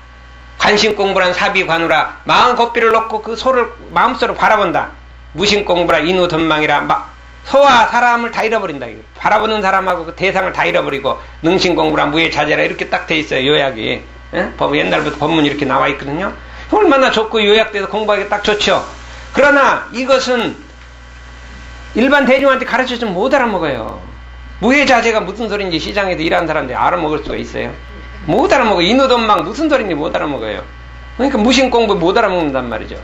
관심 공부란 사비관우라 마음 곱비를 놓고 그 소를 마음속으로 바라본다. 무심 공부라 인우던망이라 소와 사람을 다 잃어버린다. 바라보는 사람하고 그 대상을 다 잃어버리고 능심 공부라 무예자재라 이렇게 딱 돼 있어요. 요약이 옛날부터 법문이 이렇게 나와 있거든요. 얼마나 좋고 요약돼서 공부하기 딱 좋죠. 그러나 이것은 일반 대중한테 가르쳐주면 못 알아먹어요. 무예자재가 무슨 소리인지 시장에서 일하는 사람들이 알아먹을 수가 있어요? 못 알아먹어요. 인우던망 무슨 소리인지 못 알아먹어요. 그러니까 무신 공부 못 알아먹는단 말이죠.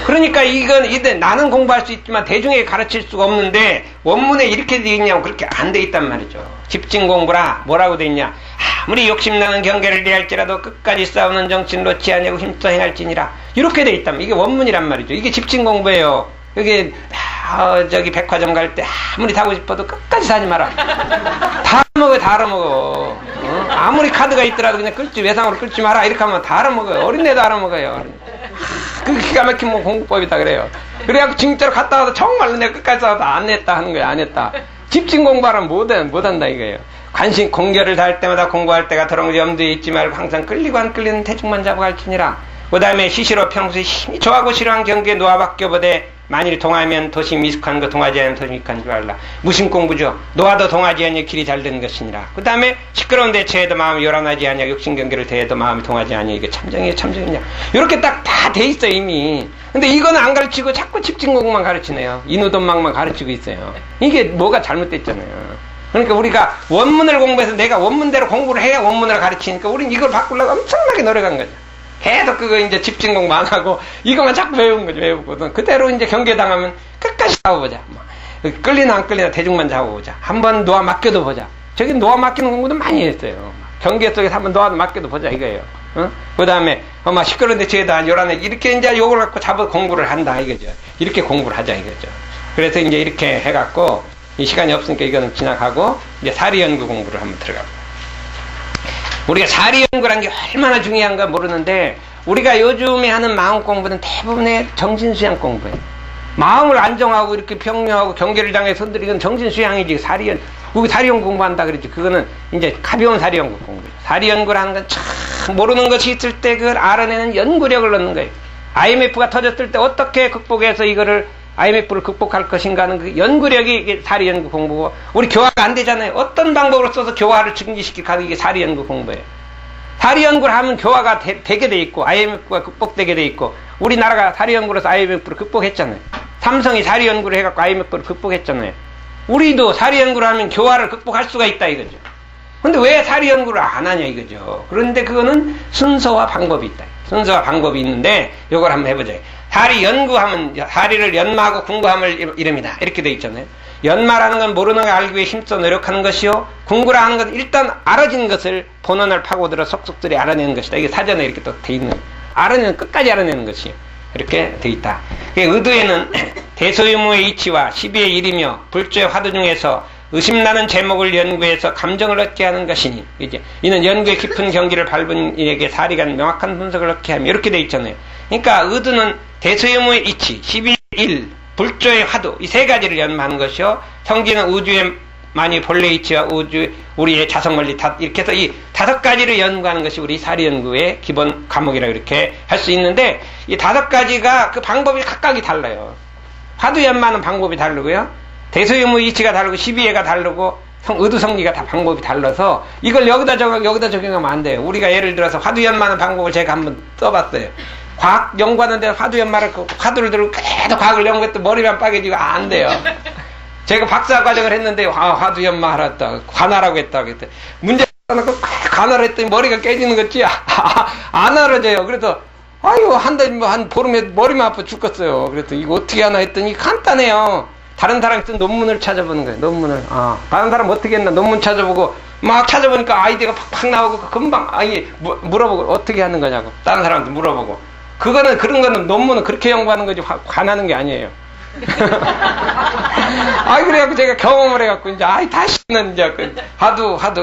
그러니까 이건 나는 공부할 수 있지만 대중에게 가르칠 수가 없는데 원문에 이렇게 돼 있냐고 그렇게 안 돼 있단 말이죠. 집중 공부라 뭐라고 돼 있냐. 아무리 욕심나는 경계를 대할지라도 끝까지 싸우는 정신 놓지 아니하고 힘써 행할지니라. 이렇게 돼 있다면 이게 원문이란 말이죠. 이게 집중 공부예요. 여기 저기 백화점 갈 때 아무리 사고 싶어도 끝까지 사지 마라. 다 알아먹어요. 다 알아먹어. 아무리 카드가 있더라도 그냥 끌지 외상으로 끌지 마라. 이렇게 하면 다 알아먹어요. 어린애도 알아먹어요. 그 기가 막힌 뭐 공부법이다 그래요. 그래갖고 진짜로 갔다 와도 정말로 내가 끝까지 싸워도 안 했다 하는 거예요. 안 했다. 집중 공부하면 못한다 이거예요. 관심 공결을 다할 때마다 공부할 때가 더러운 염두에 있지 말고 항상 끌리고 안 끌리는 대중만 잡아 갈지니라. 그 다음에 시시로 평소에 힘이 좋아하고 싫어한 경계에 놓아밖에 보되 만일 동하면 도시 미숙한 거 동하지 않으면 도시 미숙한 줄 알라. 무슨 공부죠? 놓아도 동하지 않으니 길이 잘 되는 것이니라. 그 다음에 시끄러운 대체에도 마음이 요란하지 않냐. 욕심 경계를 대해도 마음이 동하지 않냐. 이게 참정이냐 참정이냐. 이렇게 딱 다 돼 있어요 이미. 근데 이거는 안 가르치고 자꾸 집중 공부만 가르치네요. 인후돈망만 가르치고 있어요. 이게 뭐가 잘못됐잖아요. 그러니까 우리가 원문을 공부해서 내가 원문대로 공부를 해야 원문을 가르치니까 우린 이걸 바꾸려고 엄청나게 노력한 거죠. 계속 그거 이제 집중 공부 안 하고 이것만 자꾸 배우는 거죠. 배우고 그대로 이제 경계당하면 끝까지 잡아보자. 끌리나 안 끌리나 대중만 잡아보자. 한번 놓아 맡겨도 보자. 저기 놓아 맡기는 공부도 많이 했어요. 경계 속에서 한번 놓아 맡겨도 보자 이거예요. 그 다음에 막 시끄러운데 쟤도 한 요란해 이렇게 이제 요걸 갖고 잡아 공부를 한다 이거죠. 이렇게 공부를 하자 이거죠. 그래서 이제 이렇게 해갖고 이 시간이 없으니까 이거는 지나가고 이제 사리연구 공부를 한번 들어가고. 우리가 사리연구라는 게 얼마나 중요한가 모르는데 우리가 요즘에 하는 마음 공부는 대부분의 정신수양 공부예요. 마음을 안정하고 이렇게 평정하고 경계를 당해 손들이 이건 정신수양이지. 우리 사리연구 공부한다 그랬지. 그거는 이제 가벼운 사리연구 공부예요. 사리연구라는 건 참 모르는 것이 있을 때 그걸 알아내는 연구력을 넣는 거예요. IMF가 터졌을 때 어떻게 극복해서 이거를 IMF를 극복할 것인가 하는 그 연구력이 이게 사리연구 공부고 우리 교화가 안 되잖아요. 어떤 방법으로 써서 교화를 증진시킬까 이게 사리연구 공부예요. 사리연구를 하면 교화가 되게 돼 있고 IMF가 극복되게 돼 있고 우리나라가 사리연구로서 IMF를 극복했잖아요. 삼성이 사리연구를 해갖고 IMF를 극복했잖아요. 우리도 사리연구를 하면 교화를 극복할 수가 있다 이거죠. 근데 왜 사리연구를 안 하냐 이거죠. 그런데 그거는 순서와 방법이 있다. 순서와 방법이 있는데 요걸 한번 해보자. 사리연구하면 사리를 연마하고 궁구함을 이릅니다. 이렇게 돼 있잖아요. 연마라는 건 모르는 걸 알기 위해 힘써 노력하는 것이요. 궁구라 하는 건 일단 알아진 것을 본원을 파고들어 속속들이 알아내는 것이다. 이게 사전에 이렇게 또 돼 있는 알아내는 끝까지 알아내는 것이요. 이렇게 돼 있다. 의도에는 대소유무의 이치와 시비의 일이며 불조의 화두 중에서 의심나는 제목을 연구해서 감정을 얻게 하는 것이니 이제 이는 연구의 깊은 경기를 밟은 이에게 사리간 명확한 분석을 얻게 하며 이렇게 돼 있잖아요. 그러니까 의도는 대소유무의 이치, 시비의 일, 불조의 화두 이 세 가지를 연마하는 것이요. 성질은 우주의 만이 본래 이치와 우주 우리의 자성원리 이렇게 해서 이 5가지를 연구하는 것이 우리 사리연구의 기본 과목이라고 이렇게 할 수 있는데 이 5가지가 그 방법이 각각이 달라요. 화두 연마는 방법이 다르고요. 대소유무 이치가 다르고 시비애가 다르고 의두성리가 다 방법이 달라서 이걸 여기다 적용하면 안 돼요. 우리가 예를 들어서 화두 연마하는 방법을 제가 한번 써봤어요. 과학 연구하는데 화두 연마를 화두를 들고 계속 과학을 연구했더니 머리만 빠개지고 안 돼요. 제가 박사 과정을 했는데 화두 연마 하랬다 관하라고 했다 그랬더니 문제 놓고 관하를 했더니 머리가 깨지는 거지 안 알아져요. 그래서 아유 한 보름에 머리만 아파 죽겠어요. 그래서 이거 어떻게 하나 했더니 간단해요. 다른 사람이 쓴 논문을 찾아보는 거예요. 논문을. 다른 사람 어떻게 했나 논문 찾아보고 막 찾아보니까 아이디어가 팍팍 나오고 금방 물어보고 어떻게 하는 거냐고 다른 사람한테 물어보고 그런 거는 논문은 그렇게 연구하는 거지 관하는 게 아니에요. 그래갖고 제가 경험을 해갖고 이제 다시는 이제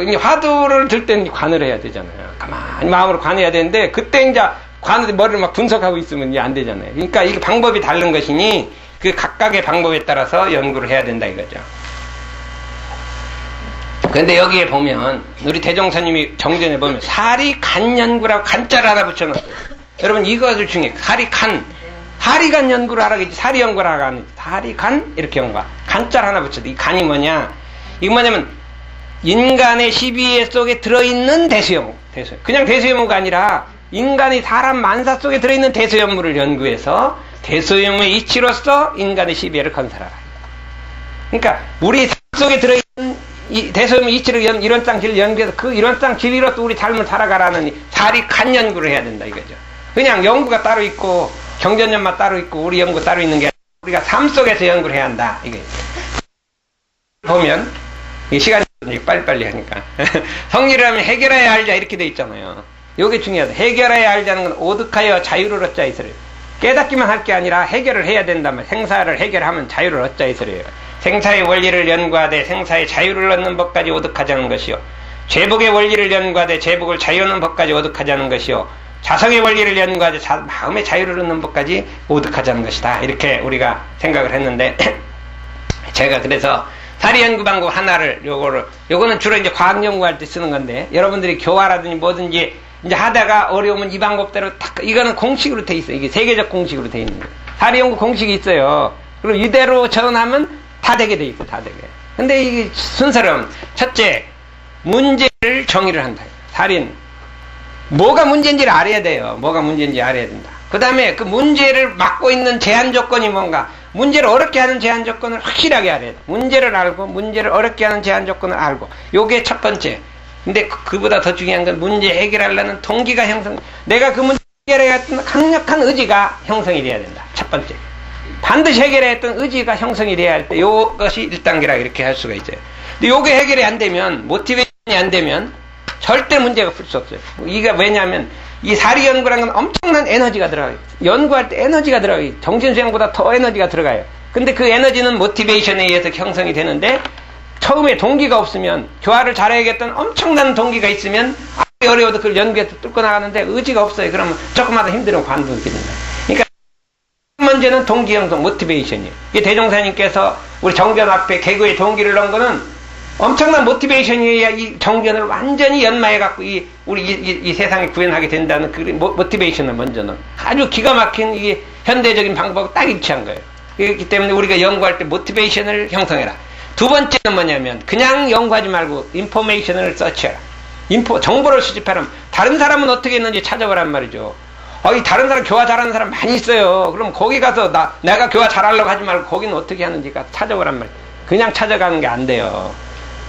이제 화두를 들 때는 관을 해야 되잖아요. 가만히 마음으로 관해야 되는데 그때 이제 관을 머리를 막 분석하고 있으면 이제 안 되잖아요. 그러니까 이게 방법이 다른 것이니 그 각각의 방법에 따라서 연구를 해야 된다 이거죠. 그런데 여기에 보면 우리 대종사님이 정전에 보면 사리간 연구라고 간자를 하나 붙여놨어요. 여러분 이것을 중에 사리간 연구를 하라겠지 사리 연구를 하라고 하는 사리간 이렇게 연구가 간자를 하나 붙여도 이 간이 뭐냐 이거 뭐냐면 인간의 시비애 속에 들어있는 대수연무 그냥 대수연무가 아니라 인간이 사람 만사 속에 들어있는 대수연무를 연구해서 대소유무의 이치로서 인간의 시비애를 건설하라. 그러니까 우리 삶 속에 들어있는 이 대소유무 이치를 이론상 진리를 연구해서 그 이론상 진리로서 우리 삶을 살아가라는 사리간 연구를 해야 된다 이거죠. 그냥 연구가 따로 있고 경전연마 따로 있고 우리 연구 따로 있는 게 아니라 우리가 삶 속에서 연구를 해야 한다. 이게 보면 이 시간이 빨리빨리 하니까 성리를 하면 해결해야 알자 이렇게 돼 있잖아요. 이게 중요하다. 해결해야 알자는 건 오득하여 자유를 얻자 이 소리예요. 깨닫기만 할 게 아니라 해결을 해야 된다면 생사를 해결하면 자유를 얻자 이 소리예요. 생사의 원리를 연구하되 생사의 자유를 얻는 법까지 오득하자는 것이요. 죄복의 원리를 연구하되 죄복을 자유하는 법까지 오득하자는 것이요. 자성의 원리를 연구하되 마음의 자유를 얻는 법까지 오득하자는 것이다. 이렇게 우리가 생각을 했는데 제가 그래서 사리 연구 방법 하나를 요거는 주로 이제 과학 연구할 때 쓰는 건데 여러분들이 교화라든지 뭐든지 이제 하다가 어려우면 이 방법대로 딱 이거는 공식으로 돼 있어요. 이게 세계적 공식으로 돼 있는 거예요. 사리 연구 공식이 있어요. 그럼 이대로 전하면 다 되게 돼 있어. 다 되게. 근데 이게 순서는 첫째 문제를 정의를 한다. 사리는 뭐가 문제인지를 알아야 돼요. 뭐가 문제인지 알아야 된다. 그 다음에 그 문제를 막고 있는 제한 조건이 뭔가 문제를 어렵게 하는 제한 조건을 확실하게 알아야 돼. 문제를 알고 문제를 어렵게 하는 제한 조건을 알고 요게 첫 번째. 근데 그보다 더 중요한 건 문제 해결하려는 동기가 형성. 내가 그 문제 해결해야 했던 강력한 의지가 형성이 돼야 된다. 첫 번째. 반드시 해결해야 했던 의지가 형성이 돼야 할 때 요것이 1단계라 이렇게 할 수가 있어요. 근데 요게 해결이 안 되면 모티베이션이 안 되면 절대 문제가 풀 수 없어요. 이게 왜냐하면 이 사리 연구라는 건 엄청난 에너지가 들어가요. 연구할 때 에너지가 들어가요. 정신수양보다 더 에너지가 들어가요. 근데 그 에너지는 모티베이션에 의해서 형성이 되는데 처음에 동기가 없으면 교화를 잘해야겠다는 엄청난 동기가 있으면 아무리 어려워도 그걸 연구해서 뚫고 나가는데 의지가 없어요. 그러면 조금만 더 힘들면 관두게 된다. 그러니까 문제는 동기 형성, 모티베이션이에요. 이게 대종사님께서 우리 정견 앞에 개구의 동기를 넣은 거는 엄청난 모티베이션이어야 이 정견을 완전히 연마해갖고 우리 이 세상에 구현하게 된다는 그 모티베이션을 먼저는 아주 기가 막힌 이 현대적인 방법을 딱 일치한 거예요. 그렇기 때문에 우리가 연구할 때 모티베이션을 형성해라. 두 번째는 뭐냐면 그냥 연구하지 말고 인포메이션을 서치해라. 정보를 수집하라. 다른 사람은 어떻게 했는지 찾아보란 말이죠. 이 다른 사람 교화 잘하는 사람 많이 있어요. 그럼 거기 가서 내가 교화 잘하려고 하지 말고 거기는 어떻게 하는지 가서 찾아보란 말이에요. 그냥 찾아가는 게 안 돼요.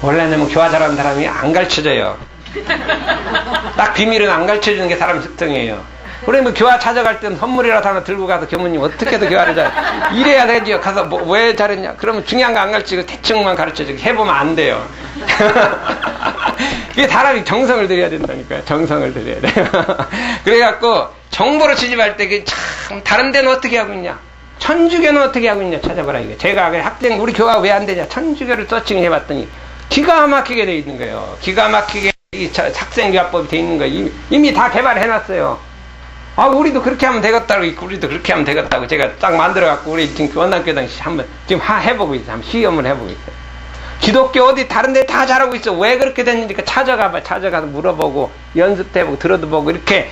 원래는 교화 잘하는 사람이 안 가르쳐져요. 딱 비밀은 안 가르쳐주는 게 사람 특성이에요. 그래 뭐 교화 찾아갈 땐 선물이라도 하나 들고 가서 교무님 어떻게든 교화를 이래야 되지요. 가서 왜 잘했냐. 그러면 중요한 거 안 가르치고 대충만 가르쳐주고 해보면 안 돼요. 이게 사람이 정성을 들여야 된다니까요. 정성을 들여야 돼요. 그래갖고 정보를 수집할 때 참 다른 데는 어떻게 하고 있냐. 천주교는 어떻게 하고 있냐 찾아보라 이게. 제가 학생 우리 교화 왜 안 되냐. 천주교를 서칭해봤더니 기가 막히게 돼 있는 거예요. 기가 막히게 이 학생교화법이 돼 있는 거예요. 이미 다 개발해놨어요. 우리도 그렇게 하면 되겠다고, 우리도 그렇게 하면 되겠다고 제가 딱 만들어갖고 우리 지금 원당교당 한번 지금 해보고 있어요. 한번 시험을 해보고 있어요. 기독교 어디 다른 데 다 잘하고 있어. 왜 그렇게 됐는지 찾아가서 물어보고 연습해보고 들어도 보고 이렇게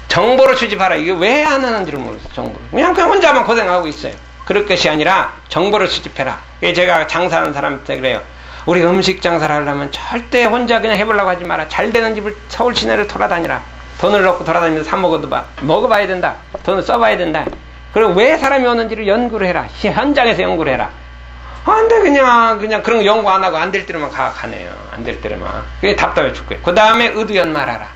정보를 수집하라. 이게 왜 안 하는지를 모르겠어요. 정보를. 그냥 혼자만 고생하고 있어요. 그럴 것이 아니라 정보를 수집해라. 제가 장사하는 사람한테 그래요. 우리 음식 장사를 하려면 절대 혼자 그냥 해보려고 하지 마라. 잘 되는 집을 서울 시내를 돌아다니라. 돈을 넣고 돌아다니면서 사 먹어봐야 된다. 돈을 써봐야 된다. 그리고 왜 사람이 오는지를 연구를 해라. 현장에서 연구를 해라. 근데 그냥 그런 거 연구 안 하고 안 될 때로만 가네요. 안 될 때로만. 그게 답답해 죽고요. 그 다음에 의두연마를 하라.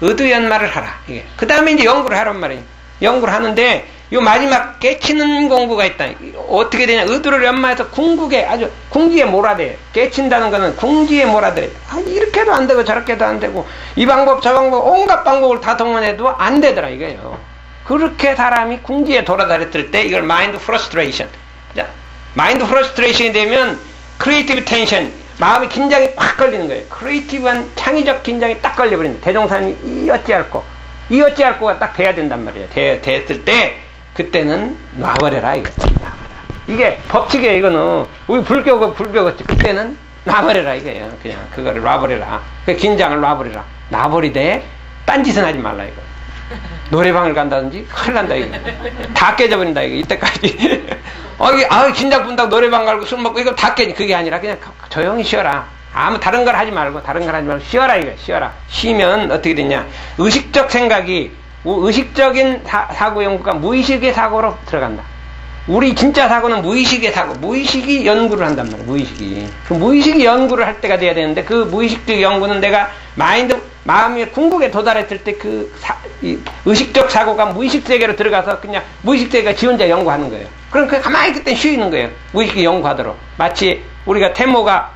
의두연마를 하라. 이게. 그 다음에 이제 연구를 하란 말이에요. 연구를 하는데 요 마지막 깨치는 공부가 있다. 어떻게 되냐. 의두를 연마해서 궁지에 몰아대요. 깨친다는 거는 궁지에 몰아대요. 이렇게도 안 되고 저렇게도 안 되고 이 방법 저 방법 온갖 방법을 다 동원해도 안 되더라 이거예요. 그렇게 사람이 궁지에 돌아다녔을 때 이걸 마인드 프러스트레이션. 자, 마인드 프러스트레이션이 되면 크리에이티브 텐션, 마음의 긴장이 팍 걸리는 거예요. 크리에이티브한 창의적 긴장이 딱 걸려버린다. 대종사님이 이 어찌할거가 딱 돼야 된단 말이에요. 됐을 때 그때는 놔버려라 이거. 이게 법칙이에요. 이거는 우리 불교같이 그때는 놔버려라 이거예요. 그냥 그거를 놔버려라. 그 긴장을 놔버려라. 놔버리되 딴짓은 하지 말라 이거. 노래방을 간다든지 큰일 난다 이거. 다 깨져버린다 이거. 이때까지 긴장 분다고 노래방 가고 술 먹고 이거 다 깨지. 그게 아니라 그냥 조용히 쉬어라. 다른 걸 하지 말고 쉬어라 이거. 쉬어라. 쉬면 어떻게 되냐. 의식적 생각이 의식적인 사고 연구가 무의식의 사고로 들어간다. 우리 진짜 사고는 무의식의 사고, 무의식이 연구를 한단 말이에요. 무의식이. 그 무의식이 연구를 할 때가 돼야 되는데 그 무의식적 연구는 내가 마인드 마음이 궁극에 도달했을 때 의식적 사고가 무의식 세계로 들어가서 그냥 무의식 세계가 지 혼자 연구하는 거예요. 그럼 그 가만히 그때 쉬는 거예요. 무의식이 연구하도록. 마치 우리가 태모가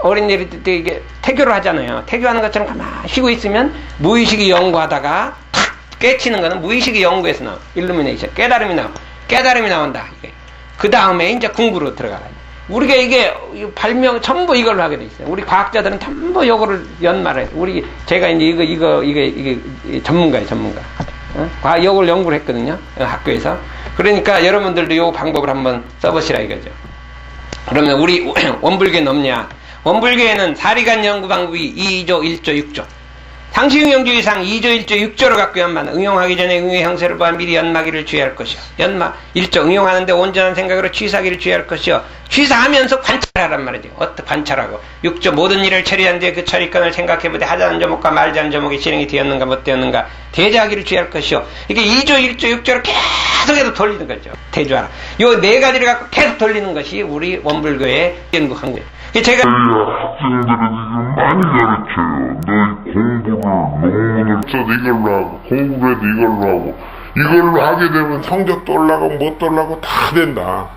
어린이들 때 이게 태교를 하잖아요. 태교하는 것처럼 가만히 쉬고 있으면 무의식이 연구하다가 탁 깨치는 거는 무의식이 연구에서 나와. 일루미네이션. 깨달음이 나온다. 그 다음에 이제 공부로 들어가요. 우리가 이게 발명 전부 이걸로 하게 돼 있어요. 우리 과학자들은 전부 이거를 연말해. 제가 이제 이게 전문가예요, 전문가. 이걸 연구를 했거든요, 학교에서. 그러니까 여러분들도 이 방법을 한번 써보시라 이거죠. 그러면 우리 원불교는 없냐? 원불교에는 사리간 연구 방법이 2조, 1조, 6조. 상시응용주의상 2조, 1조, 6조를 갖고 연마는 응용하기 전에 응용의 형세를 보아 미리 연마기를 주의할 것이요. 연마 1조 응용하는데 온전한 생각으로 취사기를 주의할 것이요. 취사하면서 관찰하란 말이죠. 어떻게 관찰하고. 6조 모든 일을 처리한 뒤에 그 처리권을 생각해보되 하자는 조목과 말자는 조목이 실행이 되었는가 못 되었는가 대조하기를 주의할 것이요. 이게 2조, 1조, 6조를 계속해서 돌리는 거죠. 대조하라. 요 네 가지를 갖고 계속 돌리는 것이 우리 원불교의 연구한 거예요. 제가 학생들은 많이 가르쳐요. 너희 공부를 논문을 써도 이걸로 하고 공부를 해도 이걸로 하고 이걸로 하게 되면 성적도 올라가고 못도 올라가고 다 된다.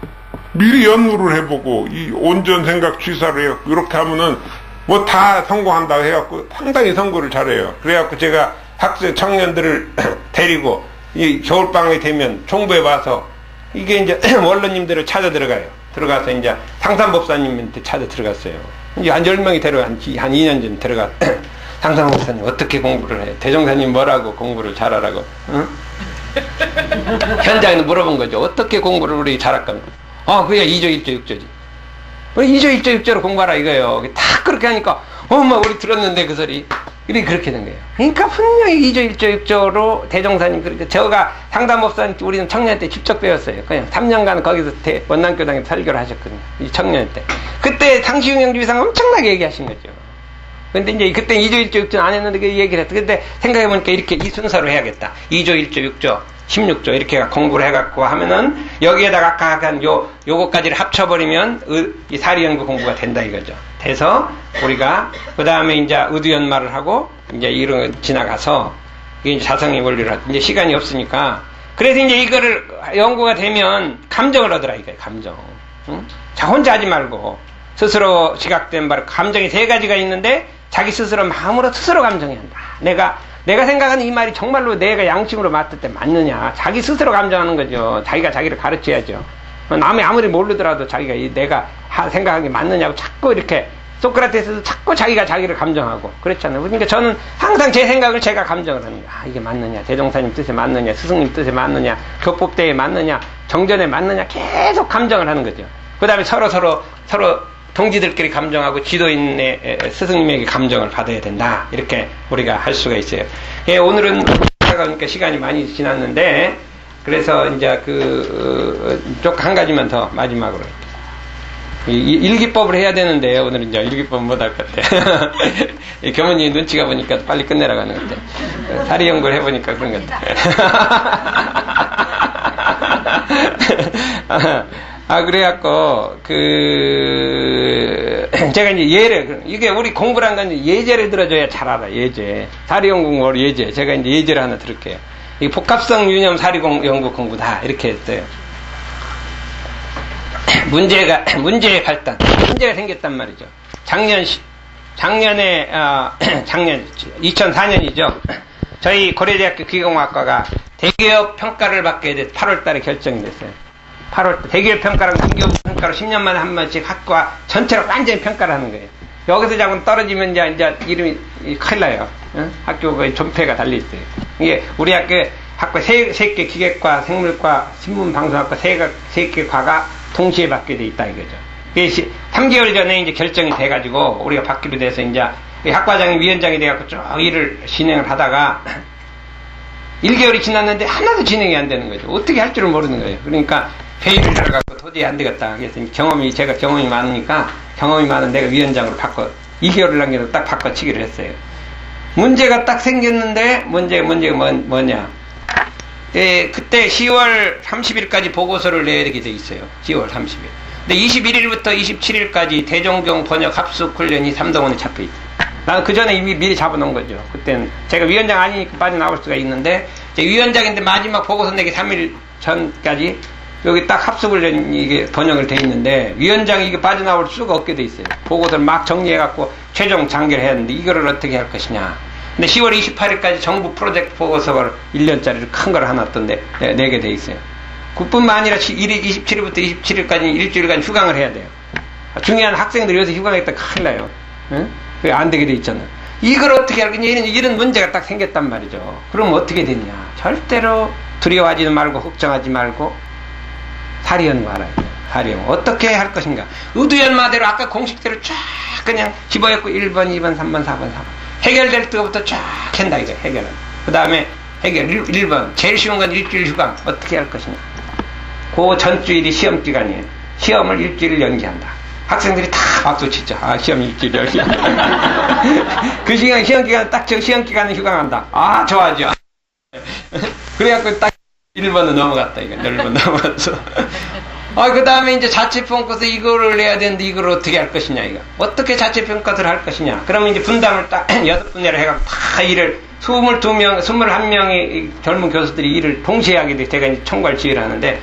미리 연구를 해보고 이 온전 생각 취사를 해갖고 이렇게 하면은 뭐 다 성공한다 해갖고 상당히 선거를 잘해요. 그래갖고 제가 학생 청년들을 데리고 이 겨울방학이 되면 총부에 와서 이게 이제 원로님들을 찾아 들어가서 이제 상산법사님한테 찾아 들어갔어요. 이제 한 10명이 한 2년 전 들어가. 상산법사님 어떻게 공부를 해? 대종사님 뭐라고 공부를 잘하라고? 응? 현장에서 물어본 거죠. 어떻게 공부를 우리 잘할 겁니까? 그게 2조 1조 6조지. 2조 1조 6조로 공부하라 이거예요. 다 그렇게 하니까 엄마 우리 들었는데 그 소리. 그렇게 된 거예요. 그러니까 분명히 2조 1조 6조로 대종사님 그러니까 저가 상담법사님 우리는 청년 때 직접 배웠어요. 그냥 3년간 거기서 원남교당에서 설교를 하셨거든요. 이 청년 때. 그때 상시응용주의상 엄청나게 얘기하신 거죠. 근데 이제 그때 2조 1조 6조 안 했는데 그 얘기를 했어. 근데 생각해보니까 이렇게 이 순서로 해야겠다. 2조 1조 6조 16조 이렇게 공부를 해갖고 하면은 여기에다가 아까 한 요거까지를 합쳐버리면 이 사리연구 공부가 된다 이거죠. 돼서 우리가 그 다음에 이제 의두연마를 하고 이제 이런 거 지나가서 이제 자성의 원리를 하고 이제 시간이 없으니까 그래서 이제 이거를 연구가 되면 감정을 얻으라 이거예요. 감정. 응? 자 혼자 하지 말고 스스로 지각된 바로 감정이 3가지가 있는데 자기 스스로 마음으로 스스로 감정해야 한다. 내가 생각하는 이 말이 정말로 내가 양심으로 맞을 때 맞느냐. 자기 스스로 감정하는 거죠. 자기가 자기를 가르쳐야죠. 남이 아무리 모르더라도 자기가 내가 생각하는 게 맞느냐고 자꾸 이렇게 소크라테스도 자꾸 자기가 자기를 감정하고 그랬잖아요. 그러니까 저는 항상 제 생각을 제가 감정을 하는 거야. 이게 맞느냐. 대종사님 뜻에 맞느냐. 스승님 뜻에 맞느냐. 교법대에 맞느냐. 정전에 맞느냐. 계속 감정을 하는 거죠. 그 다음에 서로 동지들끼리 감정하고 지도인의 스승님에게 감정을 받아야 된다. 이렇게 우리가 할 수가 있어요. 예, 오늘은 그러니까 시간이 많이 지났는데 그래서 이제 쪽 한 가지만 더 마지막으로 일기법을 해야 되는데 오늘은 이제 일기법 못할 것 같아. 교모님 눈치가 보니까 빨리 끝내라고 하는 것 같아. 사리 연구를 해보니까 그런 것 같아. 그래갖고, 제가 이제 이게 우리 공부란 건 예제를 들어줘야 잘 알아, 예제. 사리연구 예제. 제가 이제 예제를 하나 들을게요. 이 복합성 유념 사리연구 공부다. 이렇게 했어요. 문제의 발단. 문제가 생겼단 말이죠. 작년 2004년이죠. 저희 고려대학교 기계공학과가 대기업 평가를 받게 돼서 8월 달에 결정이 됐어요. 8월 때 대기업 평가랑 중기업 평가로 10년 만에 한 번씩 학과 전체로 완전히 평가를 하는 거예요. 여기서 자꾸 떨어지면 이제 이름이 큰일 나요. 응? 학교가 존폐가 달려있어요. 이게 우리 학과 세 개 기계과, 생물과, 신문방송학과 세 개 과가 동시에 받게 돼 있다 이거죠. 3개월 전에 이제 결정이 돼가지고 우리가 받기로 돼서 이제 학과장이 위원장이 돼갖고 쭉 일을 진행을 하다가 1개월이 지났는데 하나도 진행이 안 되는 거죠. 어떻게 할 줄을 모르는 거예요. 그러니까 회의를 들어가고 도저히 안 되겠다. 그래서 제가 경험이 많으니까 경험이 많은 내가 위원장으로 2개월을 남겨서 딱 바꿔치기를 했어요. 문제가 딱 생겼는데 문제가 뭐냐. 그때 10월 30일까지 보고서를 내야 되게 돼 있어요. 10월 30일. 근데 21일부터 27일까지 대종경 번역 합숙 훈련이 삼동원에 잡혀 있어요. 나는 그 전에 이미 미리 잡아놓은 거죠. 그때는 제가 위원장 아니니까 빠져나올 수가 있는데, 이제 위원장인데 마지막 보고서 내기 3일 전까지 여기 딱 합숙을 이게 번역을 돼 있는데, 위원장이 이게 빠져나올 수가 없게 돼 있어요. 보고서를 막 정리해갖고 최종 장결해야 하는데, 이거를 어떻게 할 것이냐. 근데 10월 28일까지 정부 프로젝트 보고서를 1년짜리를 큰 걸 하나 또 내게 돼 있어요. 그뿐만 아니라 27일부터 27일까지 일주일간 휴강을 해야 돼요. 중요한 학생들이 여기서 휴강했다 큰일 나요. 응? 그게 안 되게 돼 있잖아. 이걸 어떻게 할 거냐, 이런 문제가 딱 생겼단 말이죠. 그럼 어떻게 되냐. 절대로 두려워하지도 말고 걱정하지 말고 사리연 말아요. 사리연. 어떻게 할 것인가. 의두연마대로 아까 공식대로 쫙 그냥 집어였고 1번, 2번, 3번, 4번, 4번. 해결될 때부터 쫙 한다 이거 해결은. 그 다음에 해결 1번. 제일 쉬운 건 일주일 휴강. 어떻게 할 것이냐. 그 전주일이 시험 기간이에요. 시험을 일주일 연기한다. 학생들이 다 박수 치죠. 아, 시험 일주일 연기한다. 그 시간, 시험 기간, 딱 저 시험 기간에 휴강한다. 아, 좋아하죠. 그래갖고 딱 1번은 넘어갔다, 이거. 1번 넘어갔어. 그 다음에 이제 자체평가서 이거를 내야 되는데, 이걸 어떻게 할 것이냐, 이거. 어떻게 자체평가를 할 것이냐. 그러면 이제 분담을 딱 6분야로 해갖고 다 일을 22명, 21명의 젊은 교수들이 일을 동시에 하게 돼. 제가 이제 총괄 지휘를 하는데,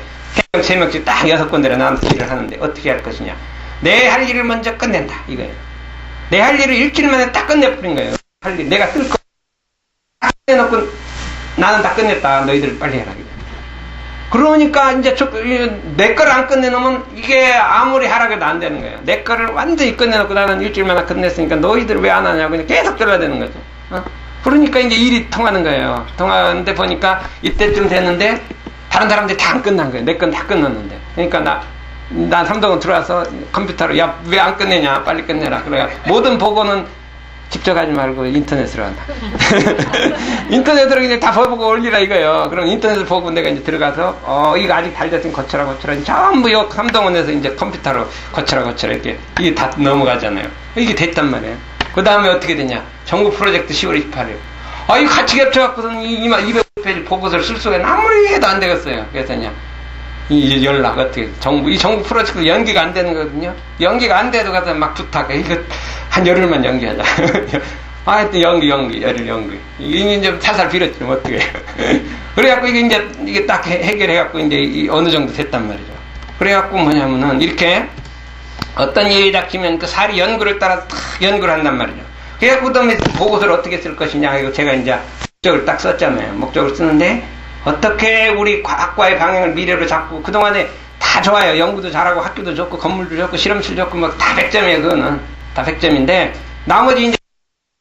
3명씩 딱 6군데로 나눠서 일을 하는데, 어떻게 할 것이냐. 내 할 일을 먼저 끝낸다, 이거예요. 내 할 일을 일주일 만에 딱 끝내버린 거예요. 할 일, 내가 쓸 거. 딱 끝내놓고, 나는 다 끝냈다. 너희들 빨리 해라, 이거. 그러니까 이제 내 거를 안 끝내놓으면 이게 아무리 하라고 해도 안 되는 거예요. 내 거를 완전히 끝내놓고 나는 일주일 만에 끝냈으니까 너희들 왜 안 하냐고 그냥 계속 들어야 되는 거죠. 그러니까 이제 일이 통하는 거예요. 통하는데 보니까 이때쯤 됐는데 다른 사람들이 다 안 끝난 거예요. 내 건 다 끝났는데. 그러니까 난 삼동은 들어와서 컴퓨터로 야, 왜 안 끝내냐? 빨리 끝내라. 그래 모든 보고는 직접 하지 말고 인터넷으로 한다. 인터넷으로 그냥 다 보고 올리라 이거예요. 그럼 인터넷을 보고 내가 이제 들어가서 이거 아직 잘 됐으면 고쳐라 전부 요 삼동원에서 이제 컴퓨터로 고쳐라 이렇게 이게 다 넘어가잖아요. 이게 됐단 말이에요. 그 다음에 어떻게 되냐? 정부 프로젝트 10월 28일. 이거 같이 겹쳐갖고서는 250페이지 보고서를 쓸 수가 아무리 해도 안 되겠어요. 그래서 그냥 이 연락 어떻게 이 정부 프로젝트 연기가 안 되는 거거든요. 연기가 안 돼도 가서 막 부탁해. 이거 한 열흘만 연기하자. 하여튼 열흘 연기. 이제 살살 빌었지 어떻게. 그래갖고 이게 딱 해결해갖고 이제 어느 정도 됐단 말이죠. 그래갖고 뭐냐면은 이렇게 어떤 일이 닥치면 그 사리 연구를 따라 딱 연구를 한단 말이죠. 그래갖고 그다음에 보고서를 어떻게 쓸 것이냐 이거 제가 이제 목적을 딱 썼잖아요. 목적을 쓰는데 어떻게 우리 과학과의 방향을 미래로 잡고 그동안에 다 좋아요. 연구도 잘하고 학교도 좋고 건물도 좋고 실험실 좋고 막 다 100점이에요. 그거는 다 100점인데 나머지 이제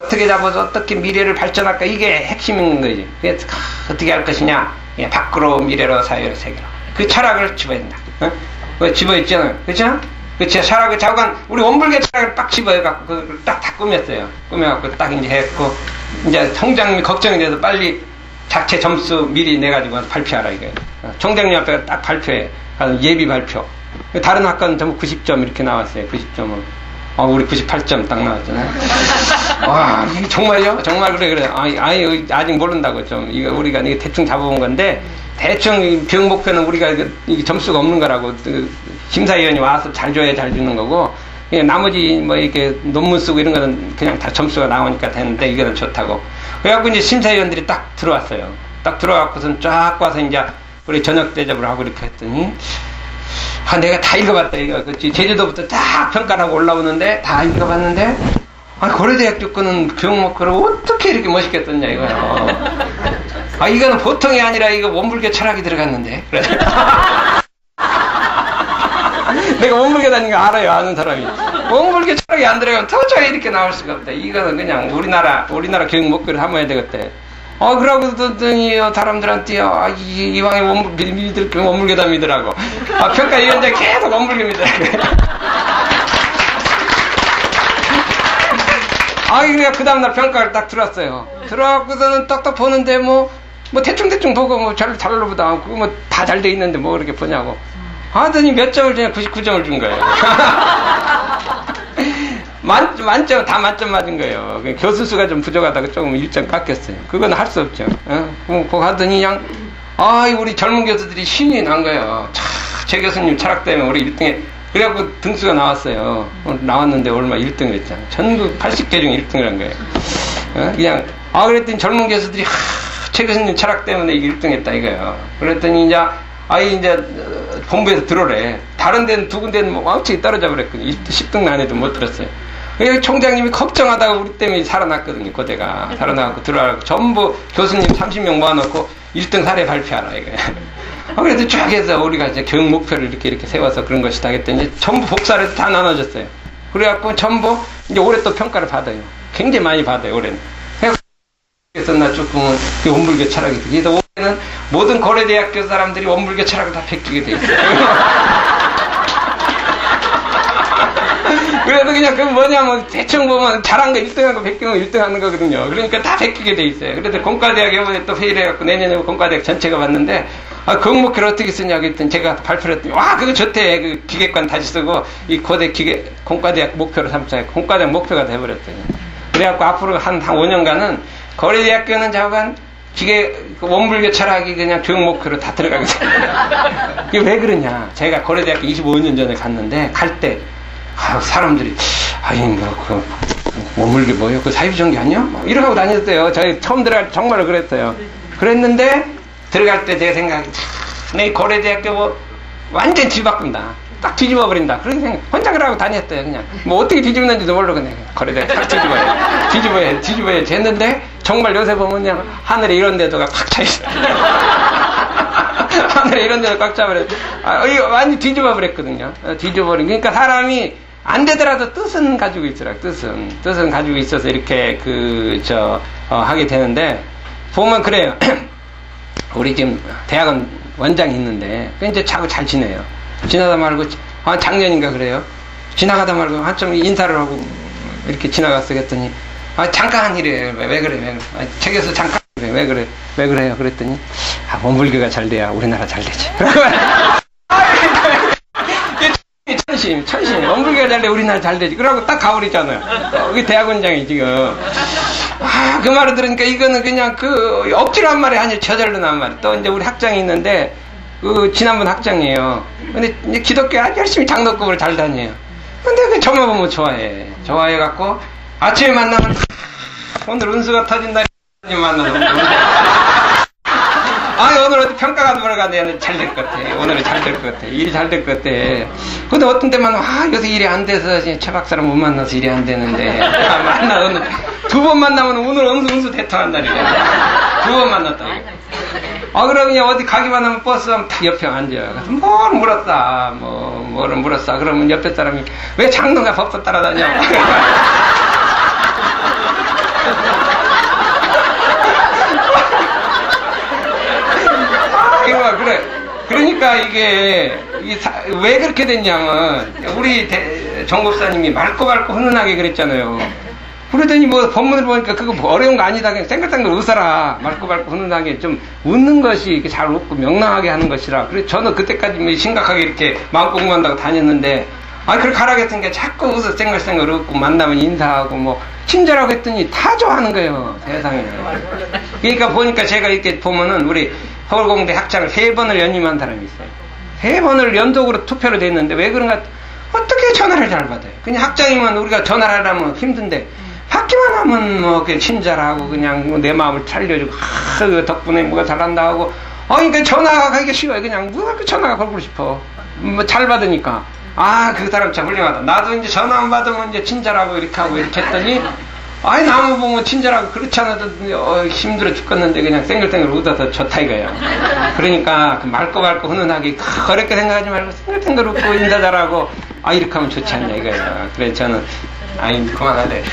어떻게 잡아서 어떻게 미래를 발전할까 이게 핵심인 거지. 그래서 어떻게 할 것이냐. 예, 밖으로 미래로 사회로 세계로 그 철학을 집어야 된다. 그거 집어있잖아요. 그렇죠? 그 철학을 자관 우리 원불교 철학을 딱 집어갖고 그걸 딱 꾸몄어요. 꾸며갖고 딱 이제 했고 이제 총장님이 걱정이 돼서 빨리 자체 점수 미리 내가지고 발표하라 이거예요. 총장님 앞에 딱 발표해. 예비 발표. 다른 학과는 전부 90점 이렇게 나왔어요. 90점은. 우리 98점 딱 나왔잖아요. 와, 이게 정말요? 정말 그래. 아직 모른다고 좀. 이거 우리가 이게 대충 잡아본 건데, 대충 교육 목표는 우리가 이게 점수가 없는 거라고. 심사위원이 와서 잘 줘야 잘 주는 거고, 나머지 뭐 이렇게 논문 쓰고 이런 거는 그냥 다 점수가 나오니까 되는데, 이거는 좋다고. 그래갖고 이제 심사위원들이 딱 들어왔어요. 딱 들어와갖고선 쫙 와서 이제 우리 저녁 대접을 하고 이렇게 했더니, 내가 다 읽어봤다, 이거. 그치. 제주도부터 딱 평가를 하고 올라오는데, 다 읽어봤는데, 고려대학교 거는 교육 목표를 어떻게 이렇게 멋있게 썼냐, 이거요. 이거는 보통이 아니라 이거 원불교 철학이 들어갔는데. 그래. 내가 원불교 다닌 거 알아요, 아는 사람이. 원불교 철학이 안 들어가면 도저히 이렇게 나올 수가 없다. 이거는 그냥 우리나라 교육 목표를 한번 해야 되겠대. 그러고 그러더니 사람들한테 이왕에 원불교다 믿으라고. 평가위원장 계속 원불교 믿으라고. 그러니까 그 다음날 평가를 딱 들었어요. 들어갖고서는 딱딱 보는데 뭐 대충 보고 잘 보다. 그거 다 잘 돼 있는데 뭐 그렇게 보냐고. 하더니 몇 점을 주냐? 99점을 준 거예요. 만점, 다 만점 맞은 거예요. 교수 수가 좀 부족하다고 조금 1점 깎였어요. 그건 할 수 없죠. 그거 하더니 우리 젊은 교수들이 신이 난 거예요. 제 교수님 철학 때문에 우리 1등에 그래갖고 등수가 나왔어요. 나왔는데 얼마 1등을 했잖아. 전국 80개 중 1등을 한 거예요. 그냥, 그랬더니 젊은 교수들이, 최 교수님 철학 때문에 이게 1등 했다 이거예요. 그랬더니 이제 본부에서 들어래. 다른 데는 두 군데는 뭐 왕창이 떨어져 버렸거든요. 10등 안에도 못 들었어요. 그래서 총장님이 걱정하다가 우리 때문에 살아났거든요. 고대가. 살아나고 들어가고 전부 교수님 30명 모아놓고 1등 사례 발표하라 이거예요. 그래서 쭉 해서 우리가 이제 교육 목표를 이렇게 세워서 그런 것이다 했더니 전부 복사를 해서 다 나눠줬어요. 그래갖고 전부 이제 올해 또 평가를 받아요. 굉장히 많이 받아요, 올해는. 그래서 나 조금 그 원불교 철학이 돼. 그래서 올해는 모든 고려대학교 사람들이 원불교 철학을 다 베끼게 돼 있어요. 그래서 그냥 그 뭐냐면 대충 보면 잘한 거 1등하고 베끼면 1등 하는 거거든요. 그러니까 다 베끼게 돼 있어요. 그래서 공과대학 이번에 또 회의를 해갖고 내년에 공과대학 전체가 봤는데 교육목표를 어떻게 쓰냐고 했더니 제가 발표를 했더니 그거 좋대. 그 기계관 다시 쓰고 이 고대 공과대학 목표로 삼자. 공과대학 목표가 돼버렸더니. 그래갖고 앞으로 한 5년간은 고려대학교는 자관 원불교 철학이 그냥 교육 목표로 다 들어가게 됩니다. 이게 왜 그러냐. 제가 고려대학교 25년 전에 갔는데 갈 때 사람들이 원불교 뭐예요? 그 사유종교 아니야? 이러고 하고 다녔어요. 저희 처음 들어갈 때 정말로 그랬어요. 그랬는데 들어갈 때 제 생각이 내 고려대학교 완전 뒤바꾼다. 딱 뒤집어 버린다. 그렇게 생각 혼자 그러고 다녔어요. 그냥 뭐 어떻게 뒤집는지도 모르고 그냥 고려대학 딱 뒤집어야 했는데 정말 요새 보면 그냥 하늘에 이런 데도가 꽉 차 있어요. 하늘에 이런 데도 꽉 차버렸어요. 완전 뒤집어 버렸거든요. 뒤집어버린. 그러니까 사람이 안 되더라도 뜻은 가지고 있더라고요. 뜻은 가지고 있어서 이렇게 하게 되는데 보면 그래요. 우리 지금 대학원 원장이 있는데 이제 자꾸 잘 지내요. 지나다 말고 작년인가 그래요. 지나가다 말고 한참 인사를 하고 이렇게 지나갔어 그랬더니 잠깐 이래. 왜 그래? 책에서 잠깐 이래. 왜 그래요? 그랬더니 원불교가 잘 돼야 우리나라 잘 되지. 천심. 원불교가 잘 돼 우리나라 잘 되지. 그러고 딱 가버리잖아요. 그게 대학원장이 지금. 그 말을 들으니까 이거는 그냥 억지로 한 말이 아니라 저절로 나온 말이에요. 또 이제 우리 학장이 있는데 지난번 학장이에요. 근데 이제 기독교 아주 열심히 장로급으로 잘 다녀요. 근데 저만 보면 좋아해갖고 아침에 만나면 오늘 운수가 터진다. 만나면 오늘 어디 평가가 들어가네. 잘 될 것 같아. 오늘은 잘 될 것 같아. 일이 잘 될 것 같아. 근데 어떤 때만 요새 일이 안 돼서 최 박사랑 못 만나서 일이 안 되는데 오늘 2번 만나면 오늘 운수 대통한다니까. 2번 만났다. 그러면 어디 가기만 하면 버스 하면 딱 옆에 앉아요. 그래서 뭐를 물었어. 그러면 옆에 사람이 왜 장로가 법도 따라다녀? 그래. 그러니까 이게 왜 그렇게 됐냐면 우리 정법사님이 맑고 훈훈하게 그랬잖아요. 그러더니 법문을 보니까 그거 어려운 거 아니다. 그냥 생글생글 웃어라. 맑고 훈훈하게 좀 웃는 것이 이렇게 잘 웃고 명랑하게 하는 것이라. 그래서 저는 그때까지 심각하게 이렇게 마음 공부한다고 다녔는데 그렇게 하라고 했으니까 자꾸 웃어 생글생글 웃고 만나면 인사하고 친절하고 했더니 다 좋아하는 거예요. 세상에. 그러니까 보니까 제가 이렇게 보면은 우리 서울공대 학장을 3번을 연임한 사람이 있어요. 3번을 연속으로 투표로 됐는데 왜 그런가? 어떻게 전화를 잘 받아요? 그냥 학장이면 우리가 전화를 하려면 힘든데 받기만 하면 그냥 친절하고 그냥 내 마음을 살려주고 그 덕분에 뭐가 잘한다 하고 그러니까 전화가 가기가 쉬워요. 그냥 전화가 걸고 싶어. 잘 받으니까 그 사람 참 훌륭하다. 나도 이제 전화만 받으면 이제 친절하고 이렇게 하고 이렇게 했더니 나무 보면 친절하고 그렇지 않아도 힘들어 죽겠는데 그냥 생글생글 웃어서 좋다 이거예요. 그러니까 맑고 훈훈하게 어렵게 생각하지 말고 생글생글 웃고 인사 잘하고 이렇게 하면 좋지 않냐 이거예요. 그래서 저는 그만하래.